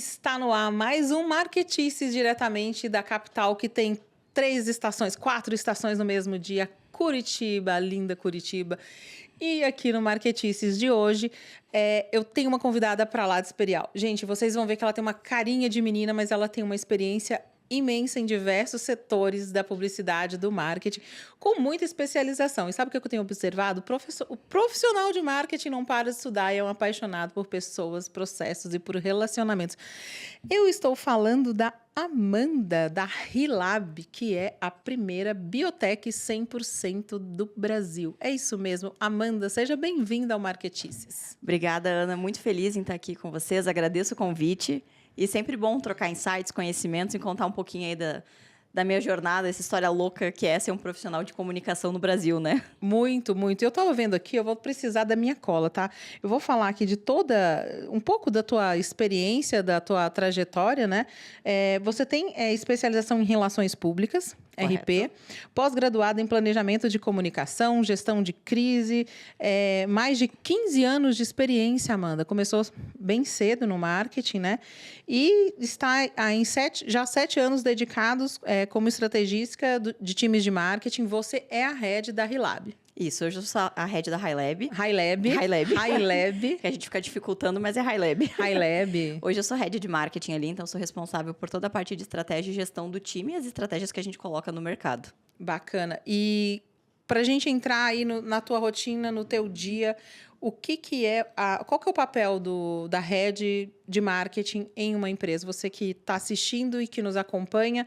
Está no ar mais um Marketices diretamente da capital, que tem 4 estações no mesmo dia. Curitiba, linda Curitiba. E aqui no Marketices de hoje, eu tenho uma convidada para lá de Esperial. Gente, vocês vão ver que ela tem uma carinha de menina, mas ela tem uma experiência imensa em diversos setores da publicidade, do marketing, com muita especialização. E sabe o que eu tenho observado? O profissional de marketing não para de estudar e é um apaixonado por pessoas, processos e por relacionamentos. Eu estou falando da Amanda, da Hilab, que é a primeira biotech 100% do Brasil. É isso mesmo. Amanda, seja bem-vinda ao Marketices. Obrigada, Ana. Muito feliz em estar aqui com vocês. Agradeço o convite. E sempre bom trocar insights, conhecimentos e contar um pouquinho aí da minha jornada, essa história louca que é ser um profissional de comunicação no Brasil, né? Muito, muito. Eu estava vendo aqui, eu vou precisar da minha cola, tá? Eu vou falar aqui de um pouco da tua experiência, da tua trajetória, né? Você tem especialização em relações públicas, Correto. RP, pós-graduada em planejamento de comunicação, gestão de crise, mais de 15 anos de experiência, Amanda. Começou bem cedo no marketing, né? E está em 7 anos dedicados como estrategista de times de marketing. Você é a head da Hilab. Isso, hoje eu sou a head da Hilab. Hilab. Que a gente fica dificultando, mas é Hilab. Hilab. Hoje eu sou head de marketing ali, então sou responsável por toda a parte de estratégia e gestão do time e as estratégias que a gente coloca no mercado. Bacana. E para a gente entrar aí na tua rotina, no teu dia, qual que é o papel da head de marketing em uma empresa? Você que está assistindo e que nos acompanha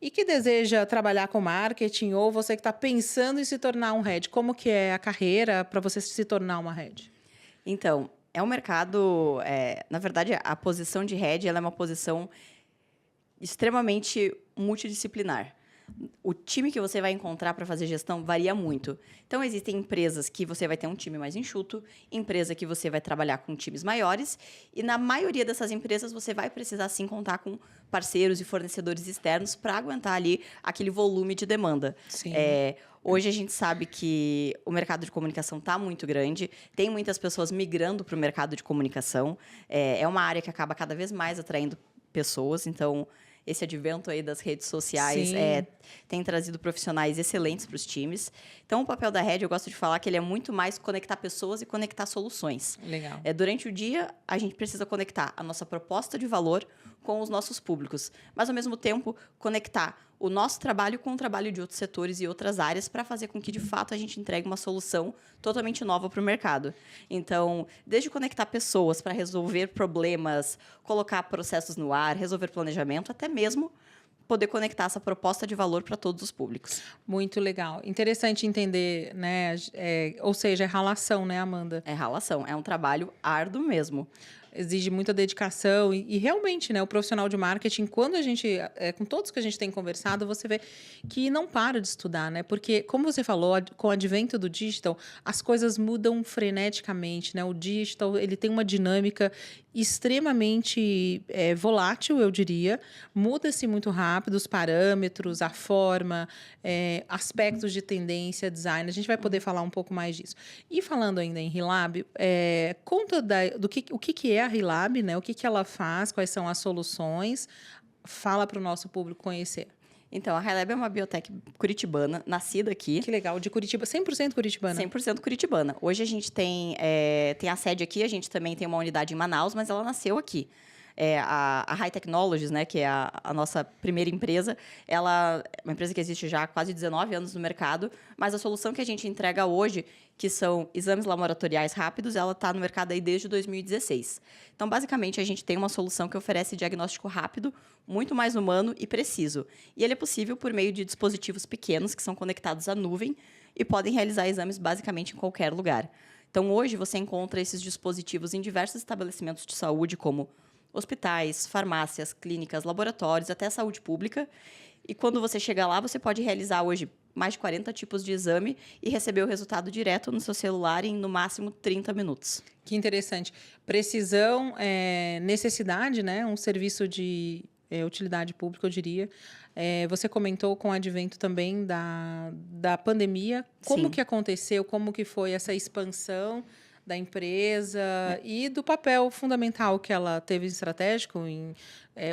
e que deseja trabalhar com marketing, ou você que está pensando em se tornar um head, como que é a carreira para você se tornar uma head? Então, é um mercado... na verdade, a posição de head ela é uma posição extremamente multidisciplinar. O time que você vai encontrar para fazer gestão varia muito. Então, existem empresas que você vai ter um time mais enxuto, empresa que você vai trabalhar com times maiores, e na maioria dessas empresas você vai precisar, sim, contar com parceiros e fornecedores externos para aguentar ali aquele volume de demanda. Sim. Hoje a gente sabe que o mercado de comunicação está muito grande, tem muitas pessoas migrando para o mercado de comunicação, é uma área que acaba cada vez mais atraindo pessoas, então... Esse advento aí das redes sociais tem trazido profissionais excelentes para os times. Então, o papel da Head, eu gosto de falar que ele é muito mais conectar pessoas e conectar soluções. Legal. Durante o dia, a gente precisa conectar a nossa proposta de valor com os nossos públicos, mas, ao mesmo tempo, conectar o nosso trabalho com o trabalho de outros setores e outras áreas para fazer com que, de fato, a gente entregue uma solução totalmente nova para o mercado. Então, desde conectar pessoas para resolver problemas, colocar processos no ar, resolver planejamento, até mesmo poder conectar essa proposta de valor para todos os públicos. Muito legal. Interessante entender, né? Ou seja, é relação, né, Amanda? É relação, é um trabalho árduo mesmo. Exige muita dedicação e realmente, né, o profissional de marketing, quando a gente, com todos que a gente tem conversado, você vê que não para de estudar, né? Porque, como você falou, com o advento do digital, as coisas mudam freneticamente, né? O digital, ele tem uma dinâmica extremamente volátil, eu diria. Muda-se muito rápido os parâmetros, a forma, aspectos de tendência, design. A gente vai poder falar um pouco mais disso. E falando ainda em Hilab, conta o que é a Hilab, né? O que ela faz, quais são as soluções. Fala para o nosso público conhecer. Então, a Hilab é uma biotech curitibana, nascida aqui. Que legal, de Curitiba, 100% curitibana. 100% curitibana. Hoje a gente tem a sede aqui, a gente também tem uma unidade em Manaus, mas ela nasceu aqui. A High Technologies, né, que é a nossa primeira empresa, ela é uma empresa que existe já há quase 19 anos no mercado, mas a solução que a gente entrega hoje, que são exames laboratoriais rápidos, ela está no mercado aí desde 2016. Então, basicamente, a gente tem uma solução que oferece diagnóstico rápido, muito mais humano e preciso. E ele é possível por meio de dispositivos pequenos que são conectados à nuvem e podem realizar exames basicamente em qualquer lugar. Então, hoje, você encontra esses dispositivos em diversos estabelecimentos de saúde, como hospitais, farmácias, clínicas, laboratórios, até saúde pública. E quando você chega lá, você pode realizar hoje mais de 40 tipos de exame e receber o resultado direto no seu celular em, no máximo, 30 minutos. Que interessante. Precisão, necessidade, né? Um serviço de utilidade pública, eu diria. Você comentou com o advento também da pandemia. Como Sim. que aconteceu? Como que foi essa expansão da empresa e do papel fundamental que ela teve estratégico em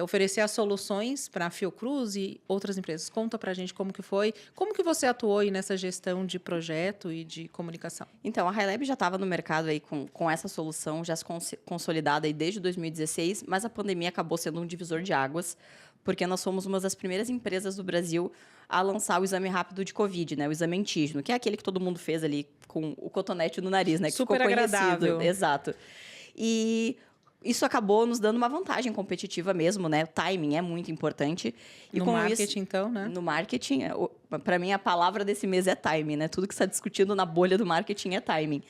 oferecer as soluções para a Fiocruz e outras empresas. Conta para a gente como que foi, como que você atuou aí nessa gestão de projeto e de comunicação. Então, a HiLab já estava no mercado aí com essa solução, já se consolidada aí desde 2016, mas a pandemia acabou sendo um divisor de águas, porque nós fomos uma das primeiras empresas do Brasil a lançar o exame rápido de Covid, né? O exame antígeno, que é aquele que todo mundo fez ali com o cotonete no nariz, né? Que Super ficou conhecido. agradável. Exato. E isso acabou nos dando uma vantagem competitiva mesmo, né? O timing é muito importante. E No com marketing, isso, então, né? no marketing, para mim, a palavra desse mês é timing, né? Tudo que está discutindo na bolha do marketing é timing.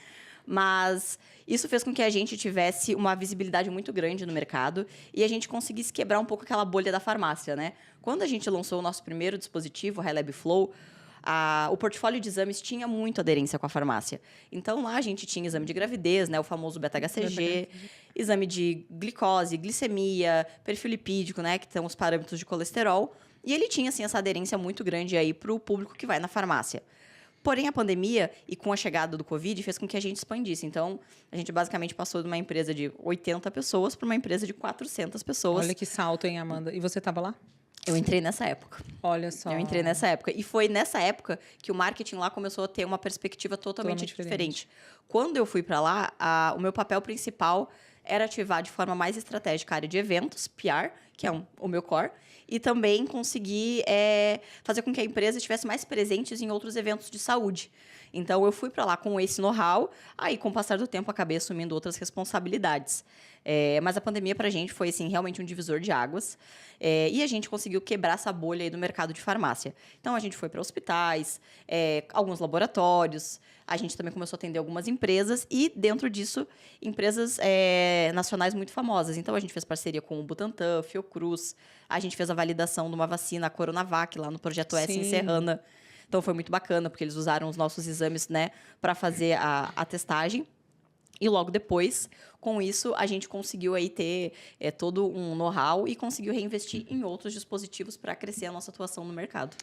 Mas isso fez com que a gente tivesse uma visibilidade muito grande no mercado e a gente conseguisse quebrar um pouco aquela bolha da farmácia, né? Quando a gente lançou o nosso primeiro dispositivo, o HiLab Flow, o portfólio de exames tinha muito aderência com a farmácia. Então, lá a gente tinha exame de gravidez, né, o famoso beta-HCG, exame de glicose, glicemia, perfil lipídico, né, que são os parâmetros de colesterol. E ele tinha, assim, essa aderência muito grande aí para o público que vai na farmácia. Porém, a pandemia e com a chegada do Covid fez com que a gente expandisse. Então, a gente basicamente passou de uma empresa de 80 pessoas para uma empresa de 400 pessoas. Olha que salto, hein, Amanda? E você estava lá? Eu entrei nessa época. Olha só. Eu entrei nessa época. E foi nessa época que o marketing lá começou a ter uma perspectiva totalmente diferente. Quando eu fui para lá, o meu papel principal era ativar de forma mais estratégica a área de eventos, PR, que é o meu core, e também conseguir fazer com que a empresa estivesse mais presente em outros eventos de saúde. Então, eu fui para lá com esse know-how, aí, com o passar do tempo, acabei assumindo outras responsabilidades. Mas a pandemia, para a gente, foi assim, realmente um divisor de águas. E a gente conseguiu quebrar essa bolha aí do mercado de farmácia. Então, a gente foi para hospitais, alguns laboratórios, a gente também começou a atender algumas empresas e, dentro disso, empresas nacionais muito famosas. Então, a gente fez parceria com o Butantan, Fiocruz, a gente fez a validação de uma vacina, a Coronavac, lá no Projeto S em Serrana. Então, foi muito bacana, porque eles usaram os nossos exames, né, para fazer a testagem. E logo depois, com isso, a gente conseguiu aí ter todo um know-how e conseguiu reinvestir em outros dispositivos para crescer a nossa atuação no mercado.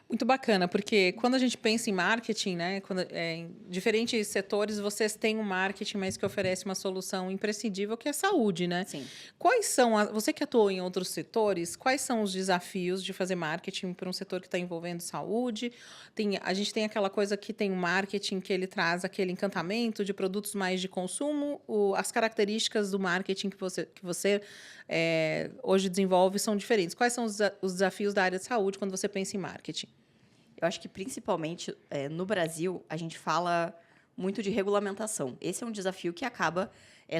Muito bacana, porque quando a gente pensa em marketing, né, em diferentes setores, vocês têm um marketing, mas que oferece uma solução imprescindível, que é a saúde, né? Sim. Quais são, você que atuou em outros setores, quais são os desafios de fazer marketing para um setor que está envolvendo saúde? A gente tem aquela coisa que tem um marketing que ele traz aquele encantamento de produtos mais de consumo, as características do marketing que você hoje desenvolve são diferentes. Quais são os desafios da área de saúde quando você pensa em marketing? Eu acho que, principalmente, no Brasil, a gente fala muito de regulamentação. Esse é um desafio que acaba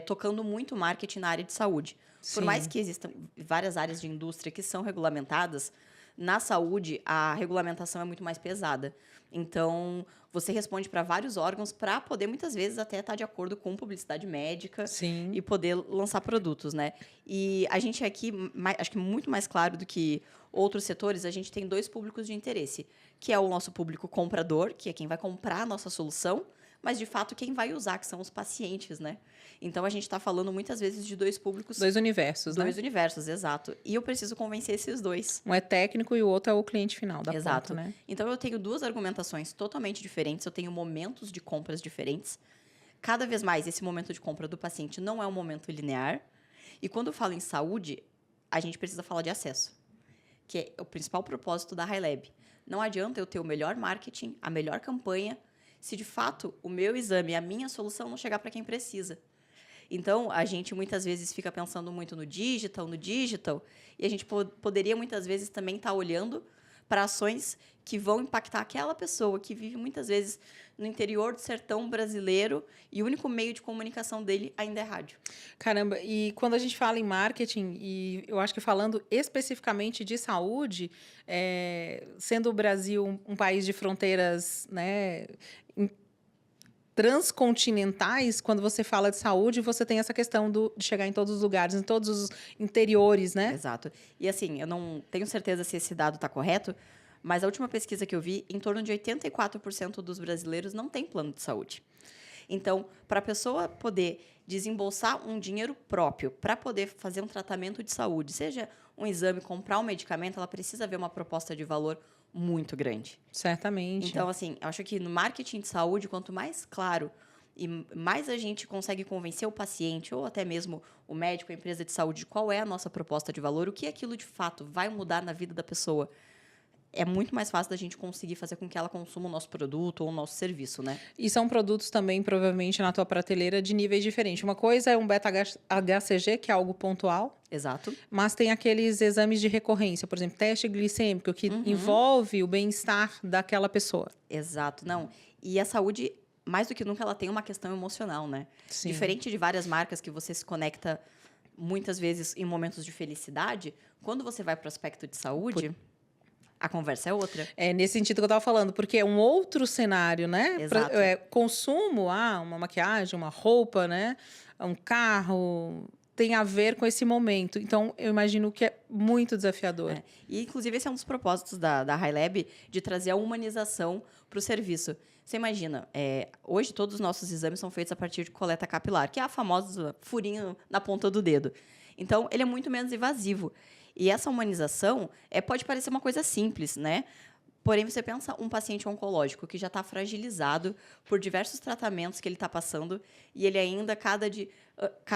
tocando muito o marketing na área de saúde. Sim. Por mais que existam várias áreas de indústria que são regulamentadas, na saúde, a regulamentação é muito mais pesada. Então, você responde para vários órgãos para poder, muitas vezes, até estar de acordo com publicidade médica. Sim. E poder lançar produtos, né? E a gente aqui, acho que muito mais claro do que outros setores, a gente tem 2 públicos de interesse, que é o nosso público comprador, que é quem vai comprar a nossa solução, mas, de fato, quem vai usar, que são os pacientes, né? Então, a gente está falando, muitas vezes, de 2 públicos... 2 universos, né? 2 universos, exato. E eu preciso convencer esses 2. Um é técnico e o outro é o cliente final da Exato. ponta, né? Então, eu tenho 2 argumentações totalmente diferentes, eu tenho momentos de compras diferentes. Cada vez mais, esse momento de compra do paciente não é um momento linear. E, quando eu falo em saúde, a gente precisa falar de acesso, que é o principal propósito da HiLab. Não adianta eu ter o melhor marketing, a melhor campanha, se, de fato, o meu exame, a minha solução não chegar para quem precisa. Então, a gente muitas vezes fica pensando muito no digital, e a gente poderia muitas vezes também estar olhando para ações que vão impactar aquela pessoa que vive muitas vezes no interior do sertão brasileiro e o único meio de comunicação dele ainda é rádio. Caramba, e quando a gente fala em marketing, e eu acho que falando especificamente de saúde, sendo o Brasil um país de fronteiras, né, transcontinentais, quando você fala de saúde, você tem essa questão de chegar em todos os lugares, em todos os interiores, né? Exato. E assim, eu não tenho certeza se esse dado está correto, mas a última pesquisa que eu vi, em torno de 84% dos brasileiros não tem plano de saúde. Então, para a pessoa poder desembolsar um dinheiro próprio para poder fazer um tratamento de saúde, seja um exame, comprar um medicamento, ela precisa ver uma proposta de valor muito grande. Certamente. Então, assim, eu acho que no marketing de saúde, quanto mais claro e mais a gente consegue convencer o paciente ou até mesmo o médico, a empresa de saúde, de qual é a nossa proposta de valor, o que aquilo de fato vai mudar na vida da pessoa, é muito mais fácil da gente conseguir fazer com que ela consuma o nosso produto ou o nosso serviço, né? E são produtos também, provavelmente, na tua prateleira de níveis diferentes. Uma coisa é um beta-HCG, que é algo pontual, Exato. mas tem aqueles exames de recorrência, por exemplo, teste glicêmico, que envolve o bem-estar daquela pessoa. Exato. Não. E a saúde, mais do que nunca, ela tem uma questão emocional, né? Sim. Diferente de várias marcas que você se conecta muitas vezes em momentos de felicidade, quando você vai para o aspecto de saúde, a conversa é outra. É nesse sentido que eu estava falando, porque é um outro cenário, né? Exato. Consumo, uma maquiagem, uma roupa, né? Um carro, tem a ver com esse momento. Então, eu imagino que é muito desafiador. É. E, inclusive, esse é um dos propósitos da High Lab, de trazer a humanização para o serviço. Você imagina, hoje todos os nossos exames são feitos a partir de coleta capilar, que é a famosa furinho na ponta do dedo. Então, ele é muito menos invasivo. E essa humanização pode parecer uma coisa simples, né? Porém, você pensa um paciente oncológico que já está fragilizado por diversos tratamentos que ele está passando e ele ainda,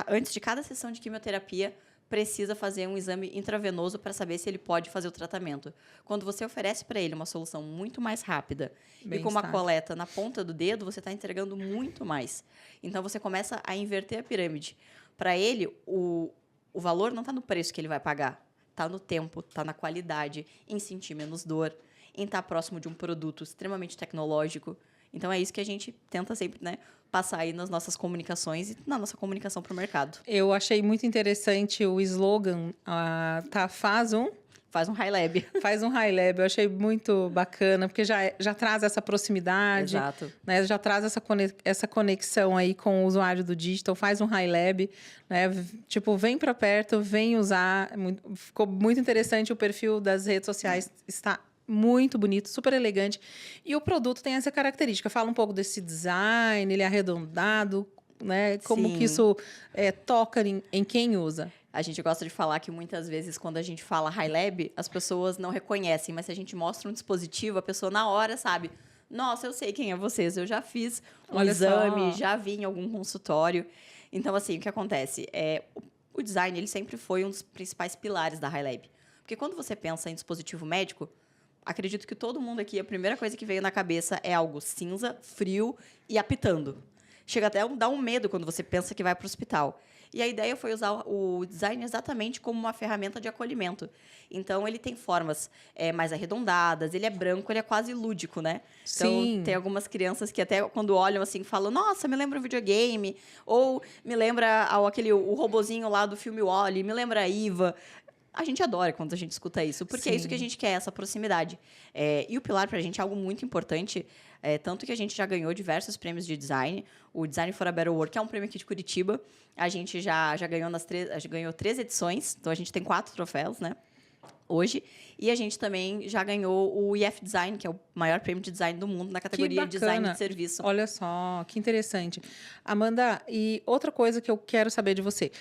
antes de cada sessão de quimioterapia, precisa fazer um exame intravenoso para saber se ele pode fazer o tratamento. Quando você oferece para ele uma solução muito mais rápida e com uma coleta na ponta do dedo, você está entregando muito mais. Então, você começa a inverter a pirâmide. Para ele, o valor não está no preço que ele vai pagar. Está no tempo, está na qualidade, em sentir menos dor, em estar próximo de um produto extremamente tecnológico. Então, é isso que a gente tenta sempre, né, passar aí nas nossas comunicações e na nossa comunicação para o mercado. Eu achei muito interessante o slogan, Faz um High Lab. Faz um High Lab. Eu achei muito bacana, porque já traz essa proximidade. Exato. Né? Já traz essa conexão aí com o usuário do digital. Faz um High Lab, né? Tipo, vem para perto, vem usar. Ficou muito interessante o perfil das redes sociais. Está muito bonito, super elegante. E o produto tem essa característica. Fala um pouco desse design, ele é arredondado, né? Como Sim. que isso toca em quem usa. A gente gosta de falar que muitas vezes, quando a gente fala High Lab, as pessoas não reconhecem, mas se a gente mostra um dispositivo, a pessoa na hora sabe. Nossa, eu sei quem é vocês, eu já fiz um exame, já vi em algum consultório. Então, assim, o que acontece? O design, ele sempre foi um dos principais pilares da High Lab. Porque quando você pensa em dispositivo médico, acredito que todo mundo aqui, a primeira coisa que veio na cabeça é algo cinza, frio e apitando. Chega até a dar um medo quando você pensa que vai para o hospital. E a ideia foi usar o design exatamente como uma ferramenta de acolhimento. Então, ele tem formas mais arredondadas, ele é branco, ele é quase lúdico, né? Sim. Então, tem algumas crianças que até quando olham assim, falam, nossa, me lembra um videogame, ou me lembra o robozinho lá do filme Wall-E, me lembra a Iva. A gente adora quando a gente escuta isso, porque é isso que a gente quer, essa proximidade. E o Pilar, para a gente, é algo muito importante, tanto que a gente já ganhou diversos prêmios de design. O Design for a Better World, que é um prêmio aqui de Curitiba, a gente já ganhou ganhou 3 edições, então a gente tem 4 troféus, né? Hoje. E a gente também já ganhou o IF Design, que é o maior prêmio de design do mundo na categoria Design de Serviço. Olha só, que interessante. Amanda, e outra coisa que eu quero saber de você.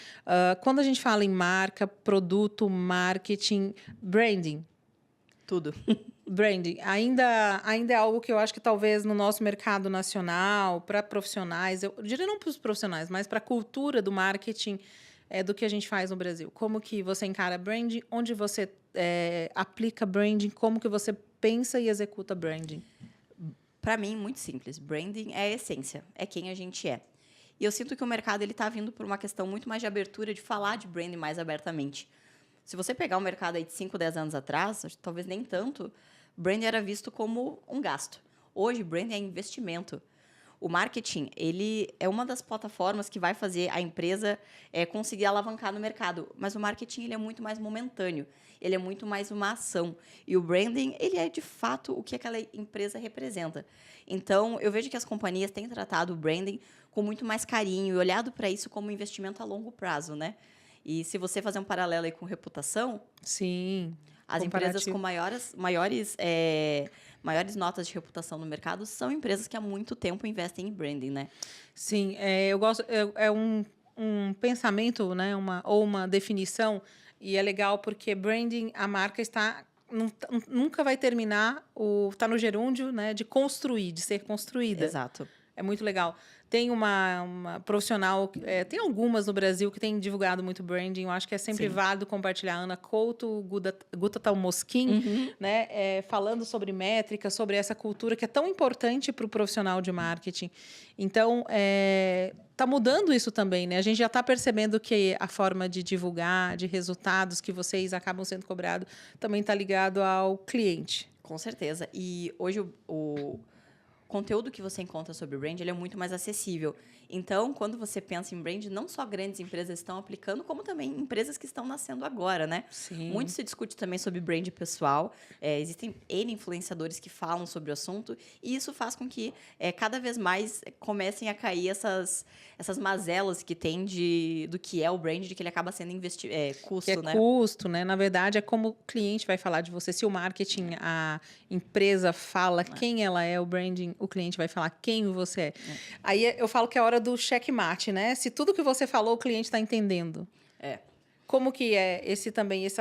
Quando a gente fala em marca, produto, marketing, branding. Tudo. Branding. Ainda é algo que eu acho que talvez no nosso mercado nacional, para profissionais, eu diria não para os profissionais, mas para a cultura do marketing, do que a gente faz no Brasil. Como que você encara branding? Onde você aplica branding? Como que você pensa e executa branding? Para mim, muito simples. Branding é a essência, é quem a gente é. E eu sinto que o mercado está vindo por uma questão muito mais de abertura, de falar de branding mais abertamente. Se você pegar o mercado aí de 5, 10 anos atrás, talvez nem tanto, branding era visto como um gasto. Hoje, branding é investimento. O marketing, ele é uma das plataformas que vai fazer a empresa conseguir alavancar no mercado. Mas o marketing, ele é muito mais momentâneo. Ele é muito mais uma ação. E o branding, ele é, de fato, o que aquela empresa representa. Então, eu vejo que as companhias têm tratado o branding com muito mais carinho e olhado para isso como um investimento a longo prazo, né? E se você fazer um paralelo aí com reputação... Sim. As empresas com maiores notas de reputação no mercado são empresas que há muito tempo investem em branding, né? Sim, eu gosto. É um pensamento, né? Uma definição, e é legal porque branding, a marca nunca vai terminar, está no gerúndio, né? De construir, de ser construída. Exato. É muito legal. Tem uma profissional, tem algumas no Brasil que têm divulgado muito branding. Eu acho que é sempre Sim. válido compartilhar. Ana Couto, Guta Talmoskin, né? Falando sobre métricas, sobre essa cultura que é tão importante para o profissional de marketing. Então, está mudando isso também, né? A gente já está percebendo que a forma de divulgar, de resultados que vocês acabam sendo cobrados, também está ligado ao cliente. Com certeza. E hoje o conteúdo que você encontra sobre brand, ele é muito mais acessível. Então, quando você pensa em brand, não só grandes empresas estão aplicando, como também empresas que estão nascendo agora, né? Sim. Muito se discute também sobre brand pessoal. Existem N influenciadores que falam sobre o assunto, e isso faz com que cada vez mais comecem a cair essas mazelas que tem do que é o brand, de que ele acaba sendo custo, Que é né? custo, né? Na verdade, é como o cliente vai falar de você. Se o marketing, a empresa fala quem ela é, o branding, o cliente vai falar quem você é. Aí eu falo que é a hora do checkmate, né? Se tudo que você falou, o cliente está entendendo. Como que é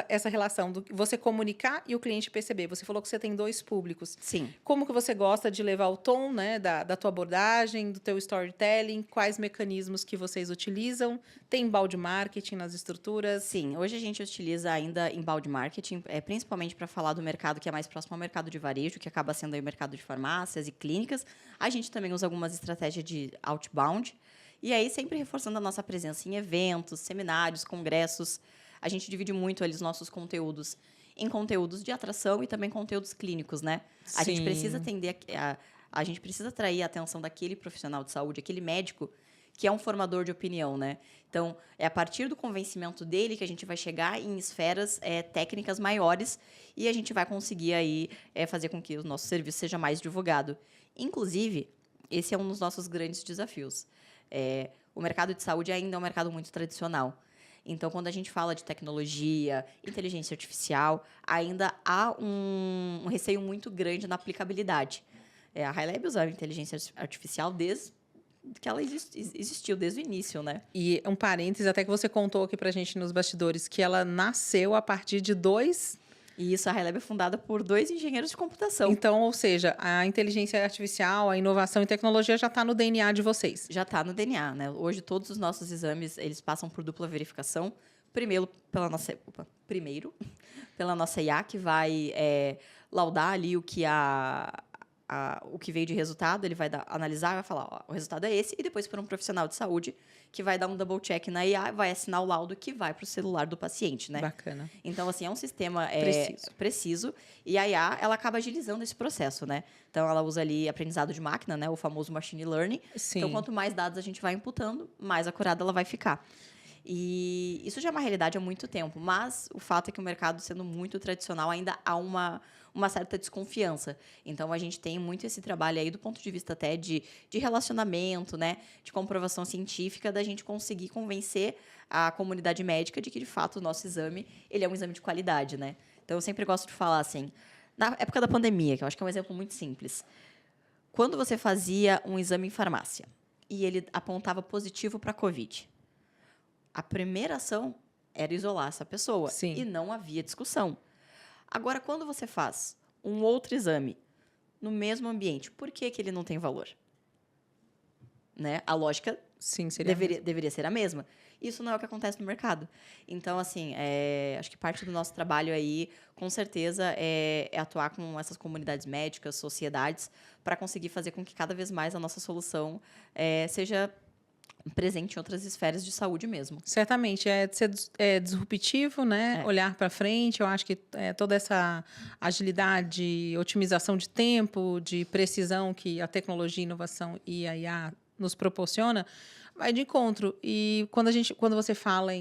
essa relação do você comunicar e o cliente perceber? Você falou que você tem 2 públicos. Sim. Como que você gosta de levar o tom, né, da tua abordagem, do teu storytelling? Quais mecanismos que vocês utilizam? Tem embalde marketing nas estruturas? Sim, hoje a gente utiliza ainda embalde marketing, principalmente para falar do mercado que é mais próximo ao mercado de varejo, que acaba sendo aí o mercado de farmácias e clínicas. A gente também usa algumas estratégias de outbound. E aí, sempre reforçando a nossa presença em eventos, seminários, congressos. A gente divide muito ali os nossos conteúdos em conteúdos de atração e também conteúdos clínicos, né? A gente precisa atender, a gente precisa atrair a atenção daquele profissional de saúde, aquele médico que é um formador de opinião, né? Então, é a partir do convencimento dele que a gente vai chegar em esferas técnicas maiores e a gente vai conseguir aí fazer com que o nosso serviço seja mais divulgado. Inclusive, esse é um dos nossos grandes desafios. O mercado de saúde ainda é um mercado muito tradicional. Então, quando a gente fala de tecnologia, inteligência artificial, ainda há um receio muito grande na aplicabilidade. A High Lab usa a inteligência artificial desde que ela existiu, desde o início, né? E um parênteses, até que você contou aqui pra gente nos bastidores, que ela nasceu a partir de 2... E isso, a High Lab é fundada por 2 engenheiros de computação. Então, ou seja, a inteligência artificial, a inovação e tecnologia já está no DNA de vocês. Já está no DNA, né? Hoje, todos os nossos exames, eles passam por dupla verificação. Primeiro, pela nossa IA, que vai laudar ali o que o que veio de resultado, ele vai analisar, vai falar, ó, o resultado é esse, e depois por um profissional de saúde que vai dar um double check na IA, vai assinar o laudo que vai para o celular do paciente, né? Bacana. Então, assim, é um sistema preciso, e a IA, ela acaba agilizando esse processo, né? Então, ela usa ali aprendizado de máquina, né? O famoso machine learning. Sim. Então, quanto mais dados a gente vai imputando, mais acurada ela vai ficar. E isso já é uma realidade há muito tempo, mas o fato é que o mercado, sendo muito tradicional, ainda há uma certa desconfiança. Então, a gente tem muito esse trabalho aí do ponto de vista até de relacionamento, né? De comprovação científica, da gente conseguir convencer a comunidade médica de que, de fato, o nosso exame ele é um exame de qualidade, né? Então, eu sempre gosto de falar assim, na época da pandemia, que eu acho que é um exemplo muito simples. Quando você fazia um exame em farmácia e ele apontava positivo para a Covid, a primeira ação era isolar essa pessoa. Sim. E não havia discussão. Agora, quando você faz um outro exame no mesmo ambiente, por que ele não tem valor? Né? A lógica Sim, seria deveria ser a mesma. Isso não é o que acontece no mercado. Então, assim, acho que parte do nosso trabalho aí, com certeza, é atuar com essas comunidades médicas, sociedades, para conseguir fazer com que cada vez mais a nossa solução seja presente em outras esferas de saúde mesmo. Certamente, ser disruptivo, né? Olhar para frente, eu acho que toda essa agilidade, otimização de tempo, de precisão que a tecnologia, inovação e a IA nos proporciona, vai de encontro. E quando você fala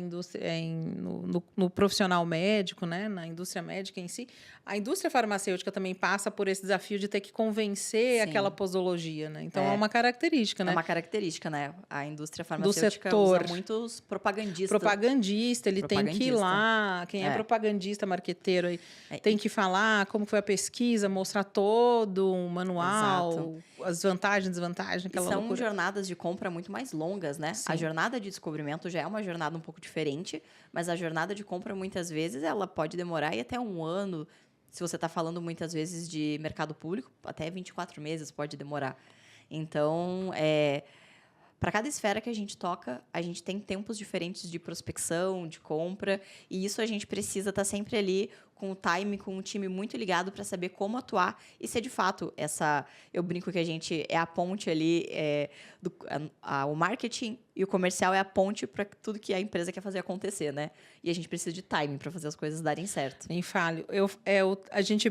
no profissional médico, né, na indústria médica em si, a indústria farmacêutica também passa por esse desafio de ter que convencer aquela posologia, né? Então, é uma característica, né? É uma característica, né? A indústria farmacêutica usa muitos propagandistas. Propagandista, ele tem que ir lá, quem é propagandista, marqueteiro, aí, tem que falar como foi a pesquisa, mostrar todo um manual, Exato. as vantagens e desvantagens, aquela são loucura. jornadas de compra muito mais longas, né? Sim. A jornada de descobrimento já é uma jornada um pouco diferente, mas a jornada de compra, muitas vezes, ela pode demorar até 1 ano. Se você está falando, muitas vezes, de mercado público, até 24 meses pode demorar. Então, para cada esfera que a gente toca, a gente tem tempos diferentes de prospecção, de compra, e isso a gente precisa estar sempre ali com o time, com um time muito ligado para saber como atuar e ser de fato eu brinco que a gente é a ponte ali, o marketing e o comercial é a ponte para tudo que a empresa quer fazer acontecer, né? E a gente precisa de time para fazer as coisas darem certo. Nem falho. A gente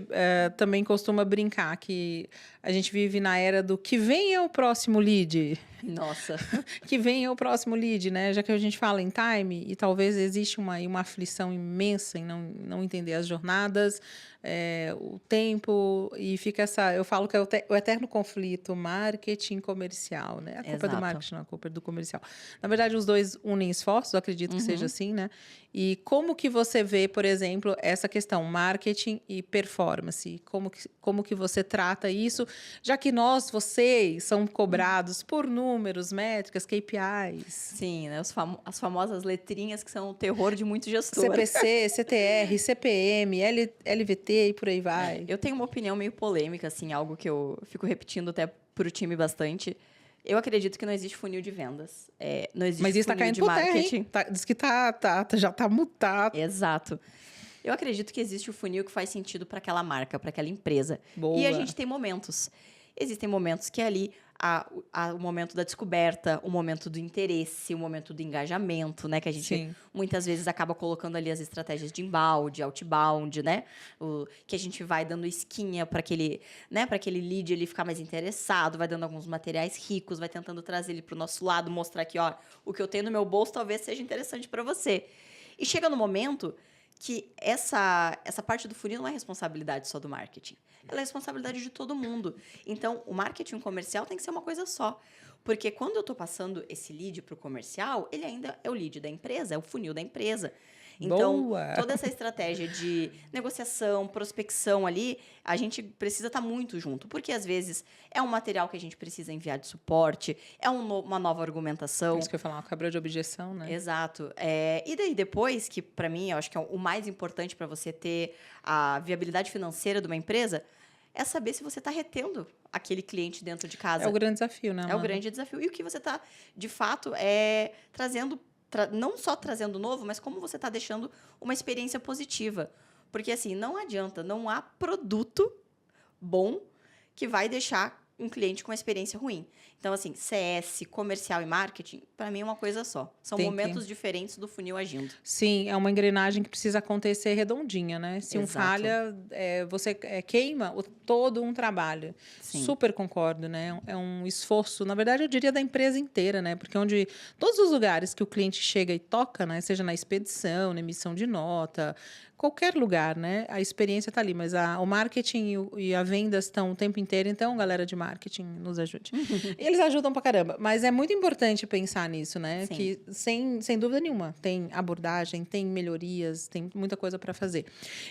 também costuma brincar que a gente vive na era do que vem é o próximo lead. Nossa. Que vem é o próximo lead, né? Já que a gente fala em time, e talvez existe uma aflição imensa em não entender as jornadas, o tempo, e fica eu falo que é o eterno conflito marketing comercial, né? A culpa é do marketing, não, a culpa é do comercial. Na verdade, os dois unem esforços, eu acredito que seja assim, né? E como que você vê, por exemplo, essa questão marketing e performance? Como que você trata isso, já que vocês são cobrados por números, métricas, KPIs? Sim, né? As famosas letrinhas que são o terror de muito gestor. CPC, CTR, CPM, LVT e por aí vai. Eu tenho uma opinião meio polêmica, assim, algo que eu fico repetindo até para o time bastante. Eu acredito que não existe funil de vendas. Não existe Mas isso está funil caindo de por marketing. terra, hein? Diz que já está mutado. Exato. Eu acredito que existe o funil que faz sentido para aquela marca, para aquela empresa. Boa. E a gente tem momentos. Existem momentos que é ali o momento da descoberta, o momento do interesse, o momento do engajamento, né? Que a gente muitas vezes acaba colocando ali as estratégias de inbound, outbound, né? Que a gente vai dando esquinha para aquele lead ele ficar mais interessado, vai dando alguns materiais ricos, vai tentando trazer ele para o nosso lado, mostrar que, ó, o que eu tenho no meu bolso talvez seja interessante para você. E chega no momento que essa parte do funil não é responsabilidade só do marketing. Ela é responsabilidade de todo mundo. Então, o marketing comercial tem que ser uma coisa só. Porque quando eu estou passando esse lead para o comercial, ele ainda é o lead da empresa, é o funil da empresa. Então, Boa. toda essa estratégia de negociação, prospecção ali, a gente precisa estar muito junto. Porque, às vezes, é um material que a gente precisa enviar de suporte, é uma nova argumentação. Isso que eu ia falar, uma quebra de objeção, né? Exato. E daí, depois, que para mim, eu acho que é o mais importante para você ter a viabilidade financeira de uma empresa, é saber se você está retendo aquele cliente dentro de casa. É o grande desafio, né, É o grande desafio. E o que você está, de fato, trazendo, não só trazendo novo, mas como você está deixando uma experiência positiva. Porque, assim, não adianta, não há produto bom que vai deixar um cliente com uma experiência ruim. Então, assim, CS, comercial e marketing, para mim é uma coisa só. São momentos diferentes do funil agindo. Sim, é uma engrenagem que precisa acontecer redondinha, né? Se um falha, você queima todo um trabalho. Sim. Super concordo, né? É um esforço, na verdade, eu diria da empresa inteira, né? Porque todos os lugares que o cliente chega e toca, né? Seja na expedição, na emissão de nota, qualquer lugar, né? A experiência está ali, mas o marketing e a vendas estão o tempo inteiro. Então, galera de marketing, nos ajude. Eles ajudam pra caramba, mas é muito importante pensar nisso, né? Sim. Que, sem dúvida nenhuma, tem abordagem, tem melhorias, tem muita coisa para fazer.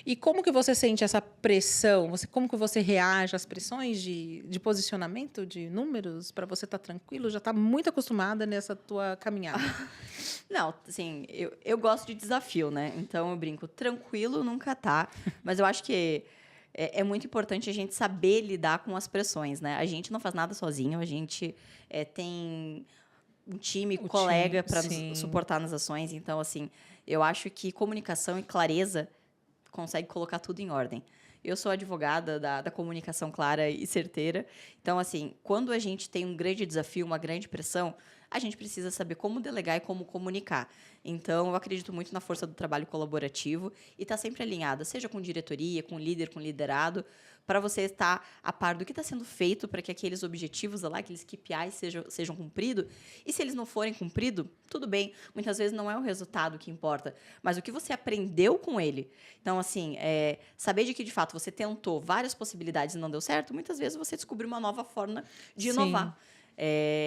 E como que você sente essa pressão? Como que você reage às pressões de posicionamento, de números, para você estar tranquilo? Já está muito acostumada nessa tua caminhada. Não, assim, eu gosto de desafio, né? Então, eu brinco, tranquilo nunca tá. Mas eu acho que é muito importante a gente saber lidar com as pressões, né? A gente não faz nada sozinho, a gente tem um time, colega para nos suportar nas ações. Então, assim, eu acho que comunicação e clareza consegue colocar tudo em ordem. Eu sou advogada da comunicação clara e certeira. Então, assim, quando a gente tem um grande desafio, uma grande pressão, a gente precisa saber como delegar e como comunicar. Então, eu acredito muito na força do trabalho colaborativo e estar sempre alinhada, seja com diretoria, com líder, com liderado, para você estar a par do que está sendo feito para que aqueles objetivos lá, aqueles KPIs sejam cumpridos. E se eles não forem cumpridos, tudo bem. Muitas vezes não é o resultado que importa, mas o que você aprendeu com ele. Então, assim, saber de que, de fato, você tentou várias possibilidades e não deu certo, muitas vezes você descobriu uma nova forma de inovar.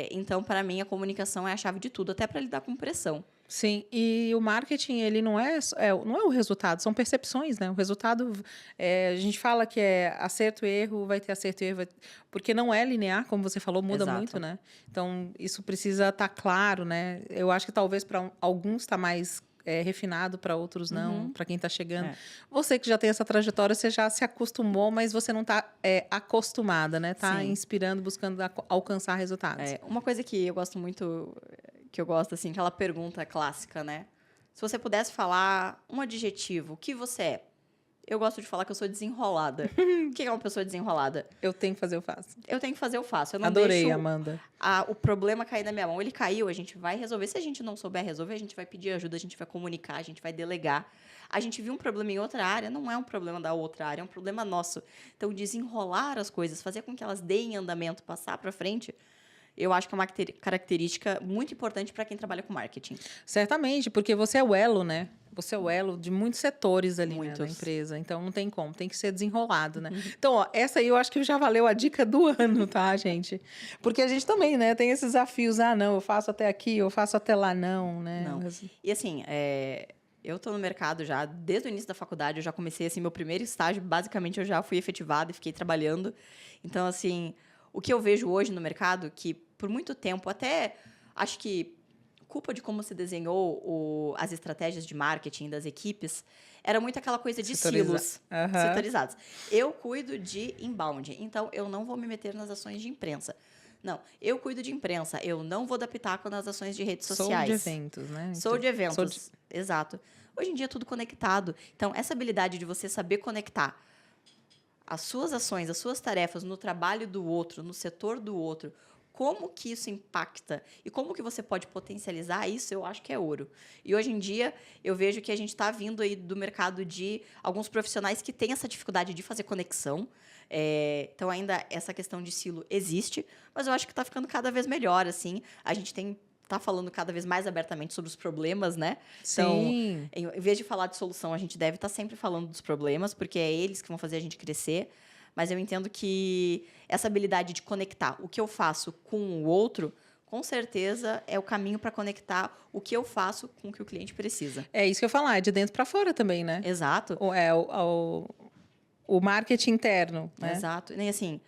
Então, para mim, a comunicação é a chave de tudo, até para lidar com pressão. Sim, e o marketing, ele não é o resultado, são percepções, né? O resultado, a gente fala que é acerto e erro, vai ter acerto e erro, porque não é linear, como você falou, muda muito, né? Então, isso precisa estar claro, né? Eu acho que talvez para alguns está mais é refinado, para outros não, para quem está chegando. É. Você que já tem essa trajetória, você já se acostumou, mas você não está acostumada, né? Está Sim. inspirando, buscando alcançar resultados. Uma coisa que eu gosto muito, que eu gosto, assim, aquela pergunta clássica, né? Se você pudesse falar um adjetivo, o que você é? Eu gosto de falar que eu sou desenrolada. O que é uma pessoa desenrolada? Eu tenho que fazer, eu faço. Eu tenho que fazer, eu faço. Eu não Adorei, deixo Amanda. o problema cair na minha mão. Ele caiu, a gente vai resolver. Se a gente não souber resolver, a gente vai pedir ajuda, a gente vai comunicar, a gente vai delegar. A gente viu um problema em outra área, não é um problema da outra área, é um problema nosso. Então, desenrolar as coisas, fazer com que elas deem andamento, passar para frente, eu acho que é uma característica muito importante para quem trabalha com marketing. Certamente, porque você é o elo, né? Você é o elo de muitos setores ali, né, da Muitos. empresa. Então, não tem como, tem que ser desenrolado, né? Então, ó, essa aí eu acho que já valeu a dica do ano, tá, gente? Porque a gente também, né, tem esses desafios. Ah, não, eu faço até aqui, eu faço até lá, não, né? Não. E assim, eu estou no mercado já, desde o início da faculdade, eu já comecei, assim, meu primeiro estágio, basicamente eu já fui efetivada e fiquei trabalhando. Então, assim, o que eu vejo hoje no mercado, que por muito tempo, até acho que culpa de como se desenhou as estratégias de marketing das equipes, era muito aquela coisa de silos setorizados. Eu cuido de inbound, então eu não vou me meter nas ações de imprensa. Não, eu cuido de imprensa, eu não vou dar pitaco nas ações de redes sociais. Sou de eventos, né? Sou de eventos, exato. Hoje em dia é tudo conectado. Então, essa habilidade de você saber conectar as suas ações, as suas tarefas no trabalho do outro, no setor do outro, como que isso impacta e como que você pode potencializar isso, eu acho que é ouro. E hoje em dia, eu vejo que a gente está vindo aí do mercado de alguns profissionais que têm essa dificuldade de fazer conexão. Então, ainda essa questão de silo existe, mas eu acho que está ficando cada vez melhor, assim. A gente está falando cada vez mais abertamente sobre os problemas, né? Sim. Então, em vez de falar de solução, a gente deve estar sempre falando dos problemas, porque é eles que vão fazer a gente crescer. Mas eu entendo que essa habilidade de conectar o que eu faço com o outro, com certeza é o caminho para conectar o que eu faço com o que o cliente precisa. É isso que eu ia falar, é de dentro para fora também, né? Exato. O marketing interno, né? Exato. Nem assim,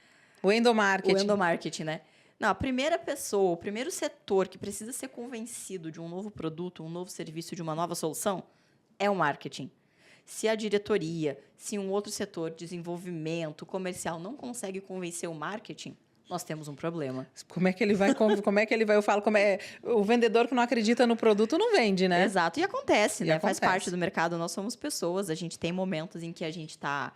o endomarketing. o endomarketing, né? Não, a primeira pessoa, o primeiro setor que precisa ser convencido de um novo produto, um novo serviço, de uma nova solução, é o marketing. Se a diretoria, se um outro setor, desenvolvimento, comercial, não consegue convencer o marketing, nós temos um problema. Como é que ele vai? Eu falo, o vendedor que não acredita no produto não vende, né? Exato. E acontece, né? Acontece. Faz parte do mercado, nós somos pessoas, a gente tem momentos em que a gente está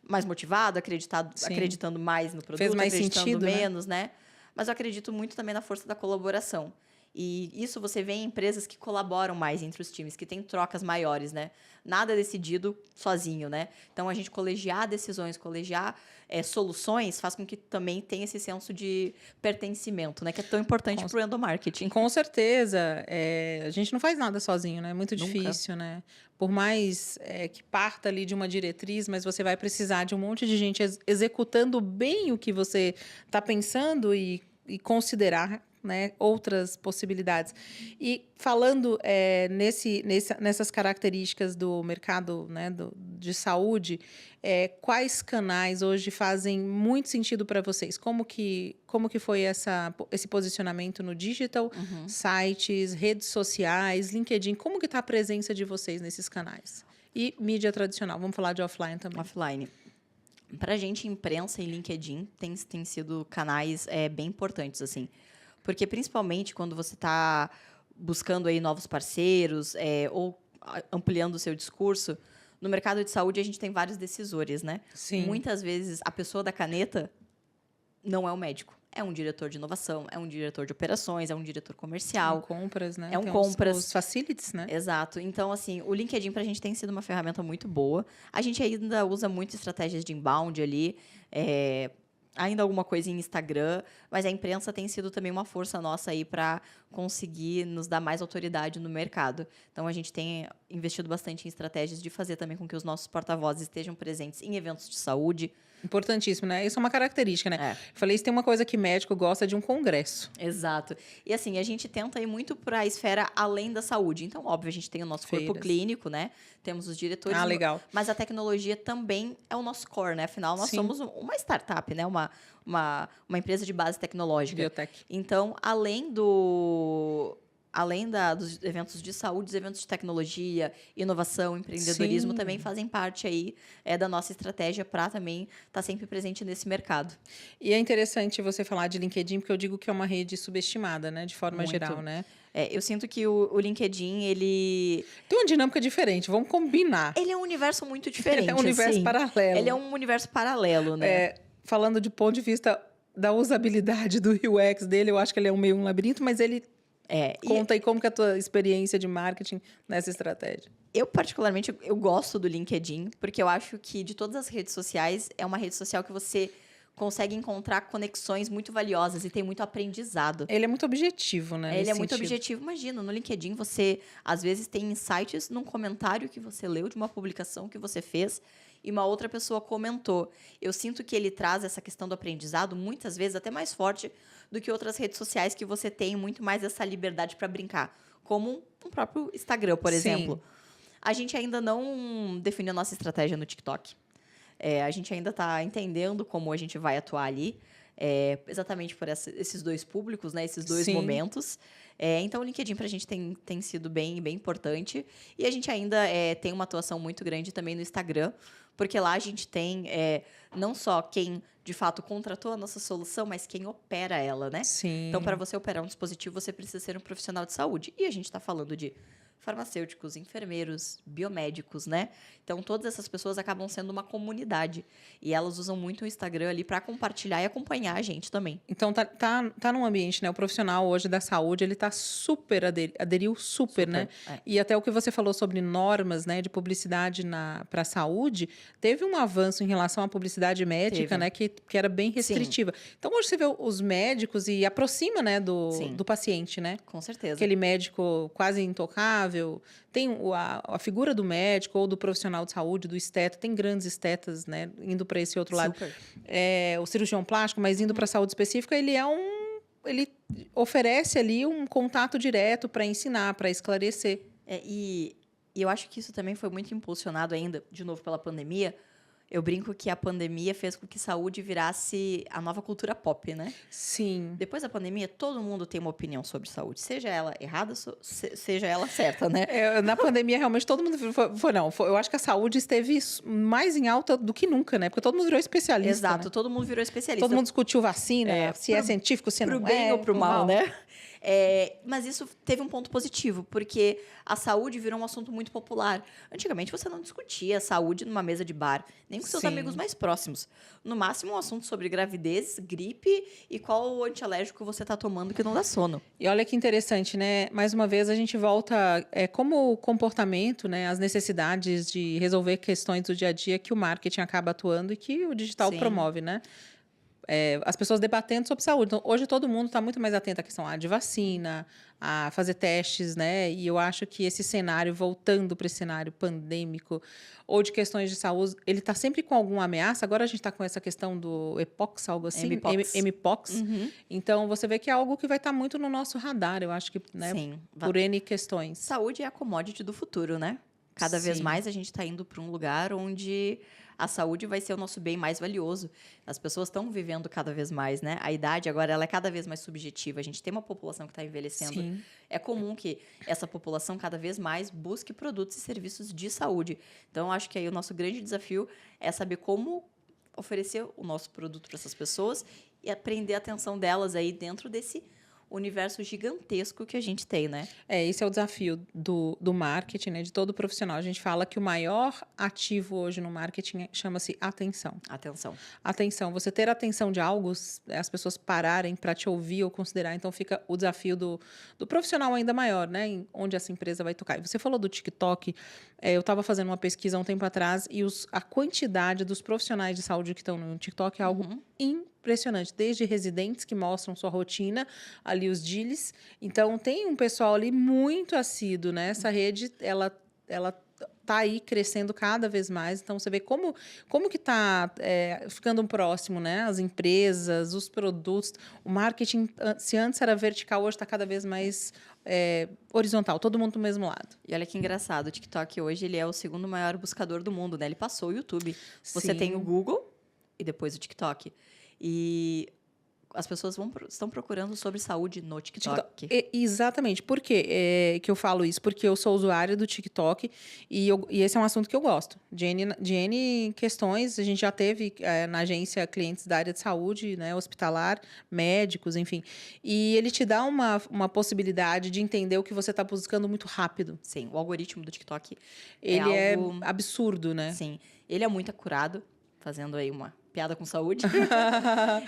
mais motivado, acreditando mais no produto, fez mais acreditando sentido, menos, né? Mas eu acredito muito também na força da colaboração. E isso você vê em empresas que colaboram mais entre os times, que têm trocas maiores, né? Nada é decidido sozinho, né? Então, a gente colegiar decisões, colegiar soluções, faz com que também tenha esse senso de pertencimento, né? Que é tão importante para o endomarketing. Com certeza. A gente não faz nada sozinho, né? É muito Nunca. difícil, né? Por mais que parta ali de uma diretriz, mas você vai precisar de um monte de gente executando bem o que você está pensando e considerar, né, outras possibilidades. E falando nessas características do mercado, né, de saúde, quais canais hoje fazem muito sentido para vocês? Como que foi esse posicionamento no digital, sites, redes sociais, LinkedIn? Como que está a presença de vocês nesses canais? E mídia tradicional, vamos falar de offline também. Offline. Para a gente, imprensa e LinkedIn tem sido canais bem importantes, assim. Porque, principalmente, quando você está buscando aí novos parceiros ou ampliando o seu discurso, no mercado de saúde a gente tem vários decisores, né? Sim. Muitas vezes, a pessoa da caneta não é o médico. É um diretor de inovação, é um diretor de operações, é um diretor comercial. Compras, né? É um compras. Os facilities, né? Exato. Então, assim, o LinkedIn para a gente tem sido uma ferramenta muito boa. A gente ainda usa muito estratégias de inbound ali, ainda alguma coisa em Instagram, mas a imprensa tem sido também uma força nossa aí para conseguir nos dar mais autoridade no mercado. Então, a gente tem investido bastante em estratégias de fazer também com que os nossos porta-vozes estejam presentes em eventos de saúde. Importantíssimo, né? Isso é uma característica, né? É. Eu falei, isso tem uma coisa que médico gosta de um congresso. Exato. E assim, a gente tenta ir muito para a esfera além da saúde. Então, óbvio, a gente tem o nosso corpo clínico, né? Temos os diretores. Legal. Mas a tecnologia também é o nosso core, né? Afinal, nós somos uma startup, né? Uma empresa de base tecnológica. Biotech. Então, além além dos eventos de saúde, os eventos de tecnologia, inovação, empreendedorismo Sim. também fazem parte aí da nossa estratégia para também estar sempre presente nesse mercado. E é interessante você falar de LinkedIn, porque eu digo que é uma rede subestimada, né? De forma geral, Muito. né? Eu sinto que o LinkedIn, Tem uma dinâmica diferente, vamos combinar. ele é um universo muito Ele é um diferente, universo assim. paralelo. Ele é um universo paralelo, né? Falando de ponto de vista da usabilidade do UX dele, eu acho que ele é meio um labirinto, mas ele E conta aí como que é a tua experiência de marketing nessa estratégia. eu, particularmente, eu gosto do LinkedIn, porque eu acho que de todas as redes sociais, é uma rede social que você consegue encontrar conexões muito valiosas e tem muito aprendizado. Ele é muito objetivo, né? Ele nesse é muito sentido. objetivo. Imagina, no LinkedIn você, às vezes, tem insights num comentário que você leu de uma publicação que você fez e uma outra pessoa comentou. Eu sinto que ele traz essa questão do aprendizado, muitas vezes, até mais forte do que outras redes sociais que você tem muito mais essa liberdade para brincar. Como o próprio Instagram, por Sim. exemplo. A gente ainda não definiu a nossa estratégia no TikTok. A gente ainda está entendendo como a gente vai atuar ali, exatamente por esses dois públicos, né, esses dois Sim. momentos. Então, o LinkedIn para a gente tem sido bem importante. E a gente ainda tem uma atuação muito grande também no Instagram, porque lá a gente tem não só quem, de fato, contratou a nossa solução, mas quem opera ela, né? Sim. Então, para você operar um dispositivo, você precisa ser um profissional de saúde. E a gente está falando de farmacêuticos, enfermeiros, biomédicos, né? Então, todas essas pessoas acabam sendo uma comunidade. E elas usam muito o Instagram ali para compartilhar e acompanhar a gente também. Então, tá num ambiente, né? O profissional hoje da saúde, ele tá super, aderiu super, né? E até o que você falou sobre normas, né? De publicidade para a saúde, teve um avanço em relação à publicidade médica, né? Que era bem restritiva. Sim. Então, hoje você vê os médicos e aproxima, né? Do paciente, né? Com certeza. Aquele médico quase intocável. Tem a figura do médico ou do profissional de saúde, do esteta. Tem grandes estetas, né? Indo para esse outro lado. O cirurgião plástico, mas indo para a saúde específica, ele oferece ali um contato direto para ensinar, para esclarecer. E eu acho que isso também foi muito impulsionado ainda, de novo, pela pandemia. Eu brinco que a pandemia fez com que saúde virasse a nova cultura pop, né? Sim. Depois da pandemia, todo mundo tem uma opinião sobre saúde. Seja ela errada, seja ela certa, né? Na pandemia, realmente, todo mundo eu acho que a saúde esteve mais em alta do que nunca, né? Porque todo mundo virou especialista. Exato, né? todo mundo virou especialista. Todo mundo discutiu vacina, se é científico, se não é. Pro bem ou pro mal, né? Mas isso teve um ponto positivo, porque a saúde virou um assunto muito popular. Antigamente, você não discutia saúde numa mesa de bar, nem com seus amigos mais próximos. No máximo, um assunto sobre gravidez, gripe e qual o antialérgico você está tomando que não dá sono. E olha que interessante, né? Mais uma vez, a gente volta como o comportamento, né? As necessidades de resolver questões do dia a dia que o marketing acaba atuando e que o digital promove, né? As pessoas debatendo sobre saúde. Então, hoje todo mundo está muito mais atento à questão de vacina, a fazer testes, né? E eu acho que esse cenário, voltando para esse cenário pandêmico ou de questões de saúde, ele está sempre com alguma ameaça. Agora a gente está com essa questão do EPOX, algo assim, MPOX. Uhum. Então, você vê que é algo que vai estar muito no nosso radar, eu acho que, né? Por N questões. Saúde é a commodity do futuro, né? Cada vez mais a gente está indo para um lugar onde a saúde vai ser o nosso bem mais valioso. As pessoas estão vivendo cada vez mais, né? A idade agora ela é cada vez mais subjetiva. A gente tem uma população que está envelhecendo. Sim. É comum que essa população cada vez mais busque produtos e serviços de saúde. Então, acho que aí o nosso grande desafio é saber como oferecer o nosso produto para essas pessoas e prender a atenção delas aí dentro desse universo gigantesco que a gente tem, né? Esse é o desafio do marketing, né? De todo profissional. A gente fala que o maior ativo hoje no marketing chama-se atenção. Atenção. Você ter atenção de algo, as pessoas pararem para te ouvir ou considerar. Então, fica o desafio do profissional ainda maior, né? Em onde essa empresa vai tocar. E você falou do TikTok. Eu estava fazendo uma pesquisa há um tempo atrás e a quantidade dos profissionais de saúde que estão no TikTok é algo impressionante, desde residentes que mostram sua rotina, ali os DILs. Então, tem um pessoal ali muito assíduo, né? Essa rede, ela tá aí crescendo cada vez mais. Então, você vê como que está ficando próximo, né? As empresas, os produtos. O marketing, se antes era vertical, hoje está cada vez mais horizontal. Todo mundo do mesmo lado. E olha que engraçado, o TikTok hoje ele é o segundo maior buscador do mundo, né? Ele passou o YouTube. Você tem o Google e depois o TikTok. E as pessoas estão procurando sobre saúde no TikTok. Exatamente. Por quê que eu falo isso? Porque eu sou usuária do TikTok e esse é um assunto que eu gosto. De N questões, a gente já teve na agência clientes da área de saúde, né, hospitalar, médicos, enfim. E ele te dá uma possibilidade de entender o que você está buscando muito rápido. Sim, o algoritmo do TikTok Ele é algo... absurdo, né? Sim, ele é muito acurado, fazendo aí uma piada com saúde.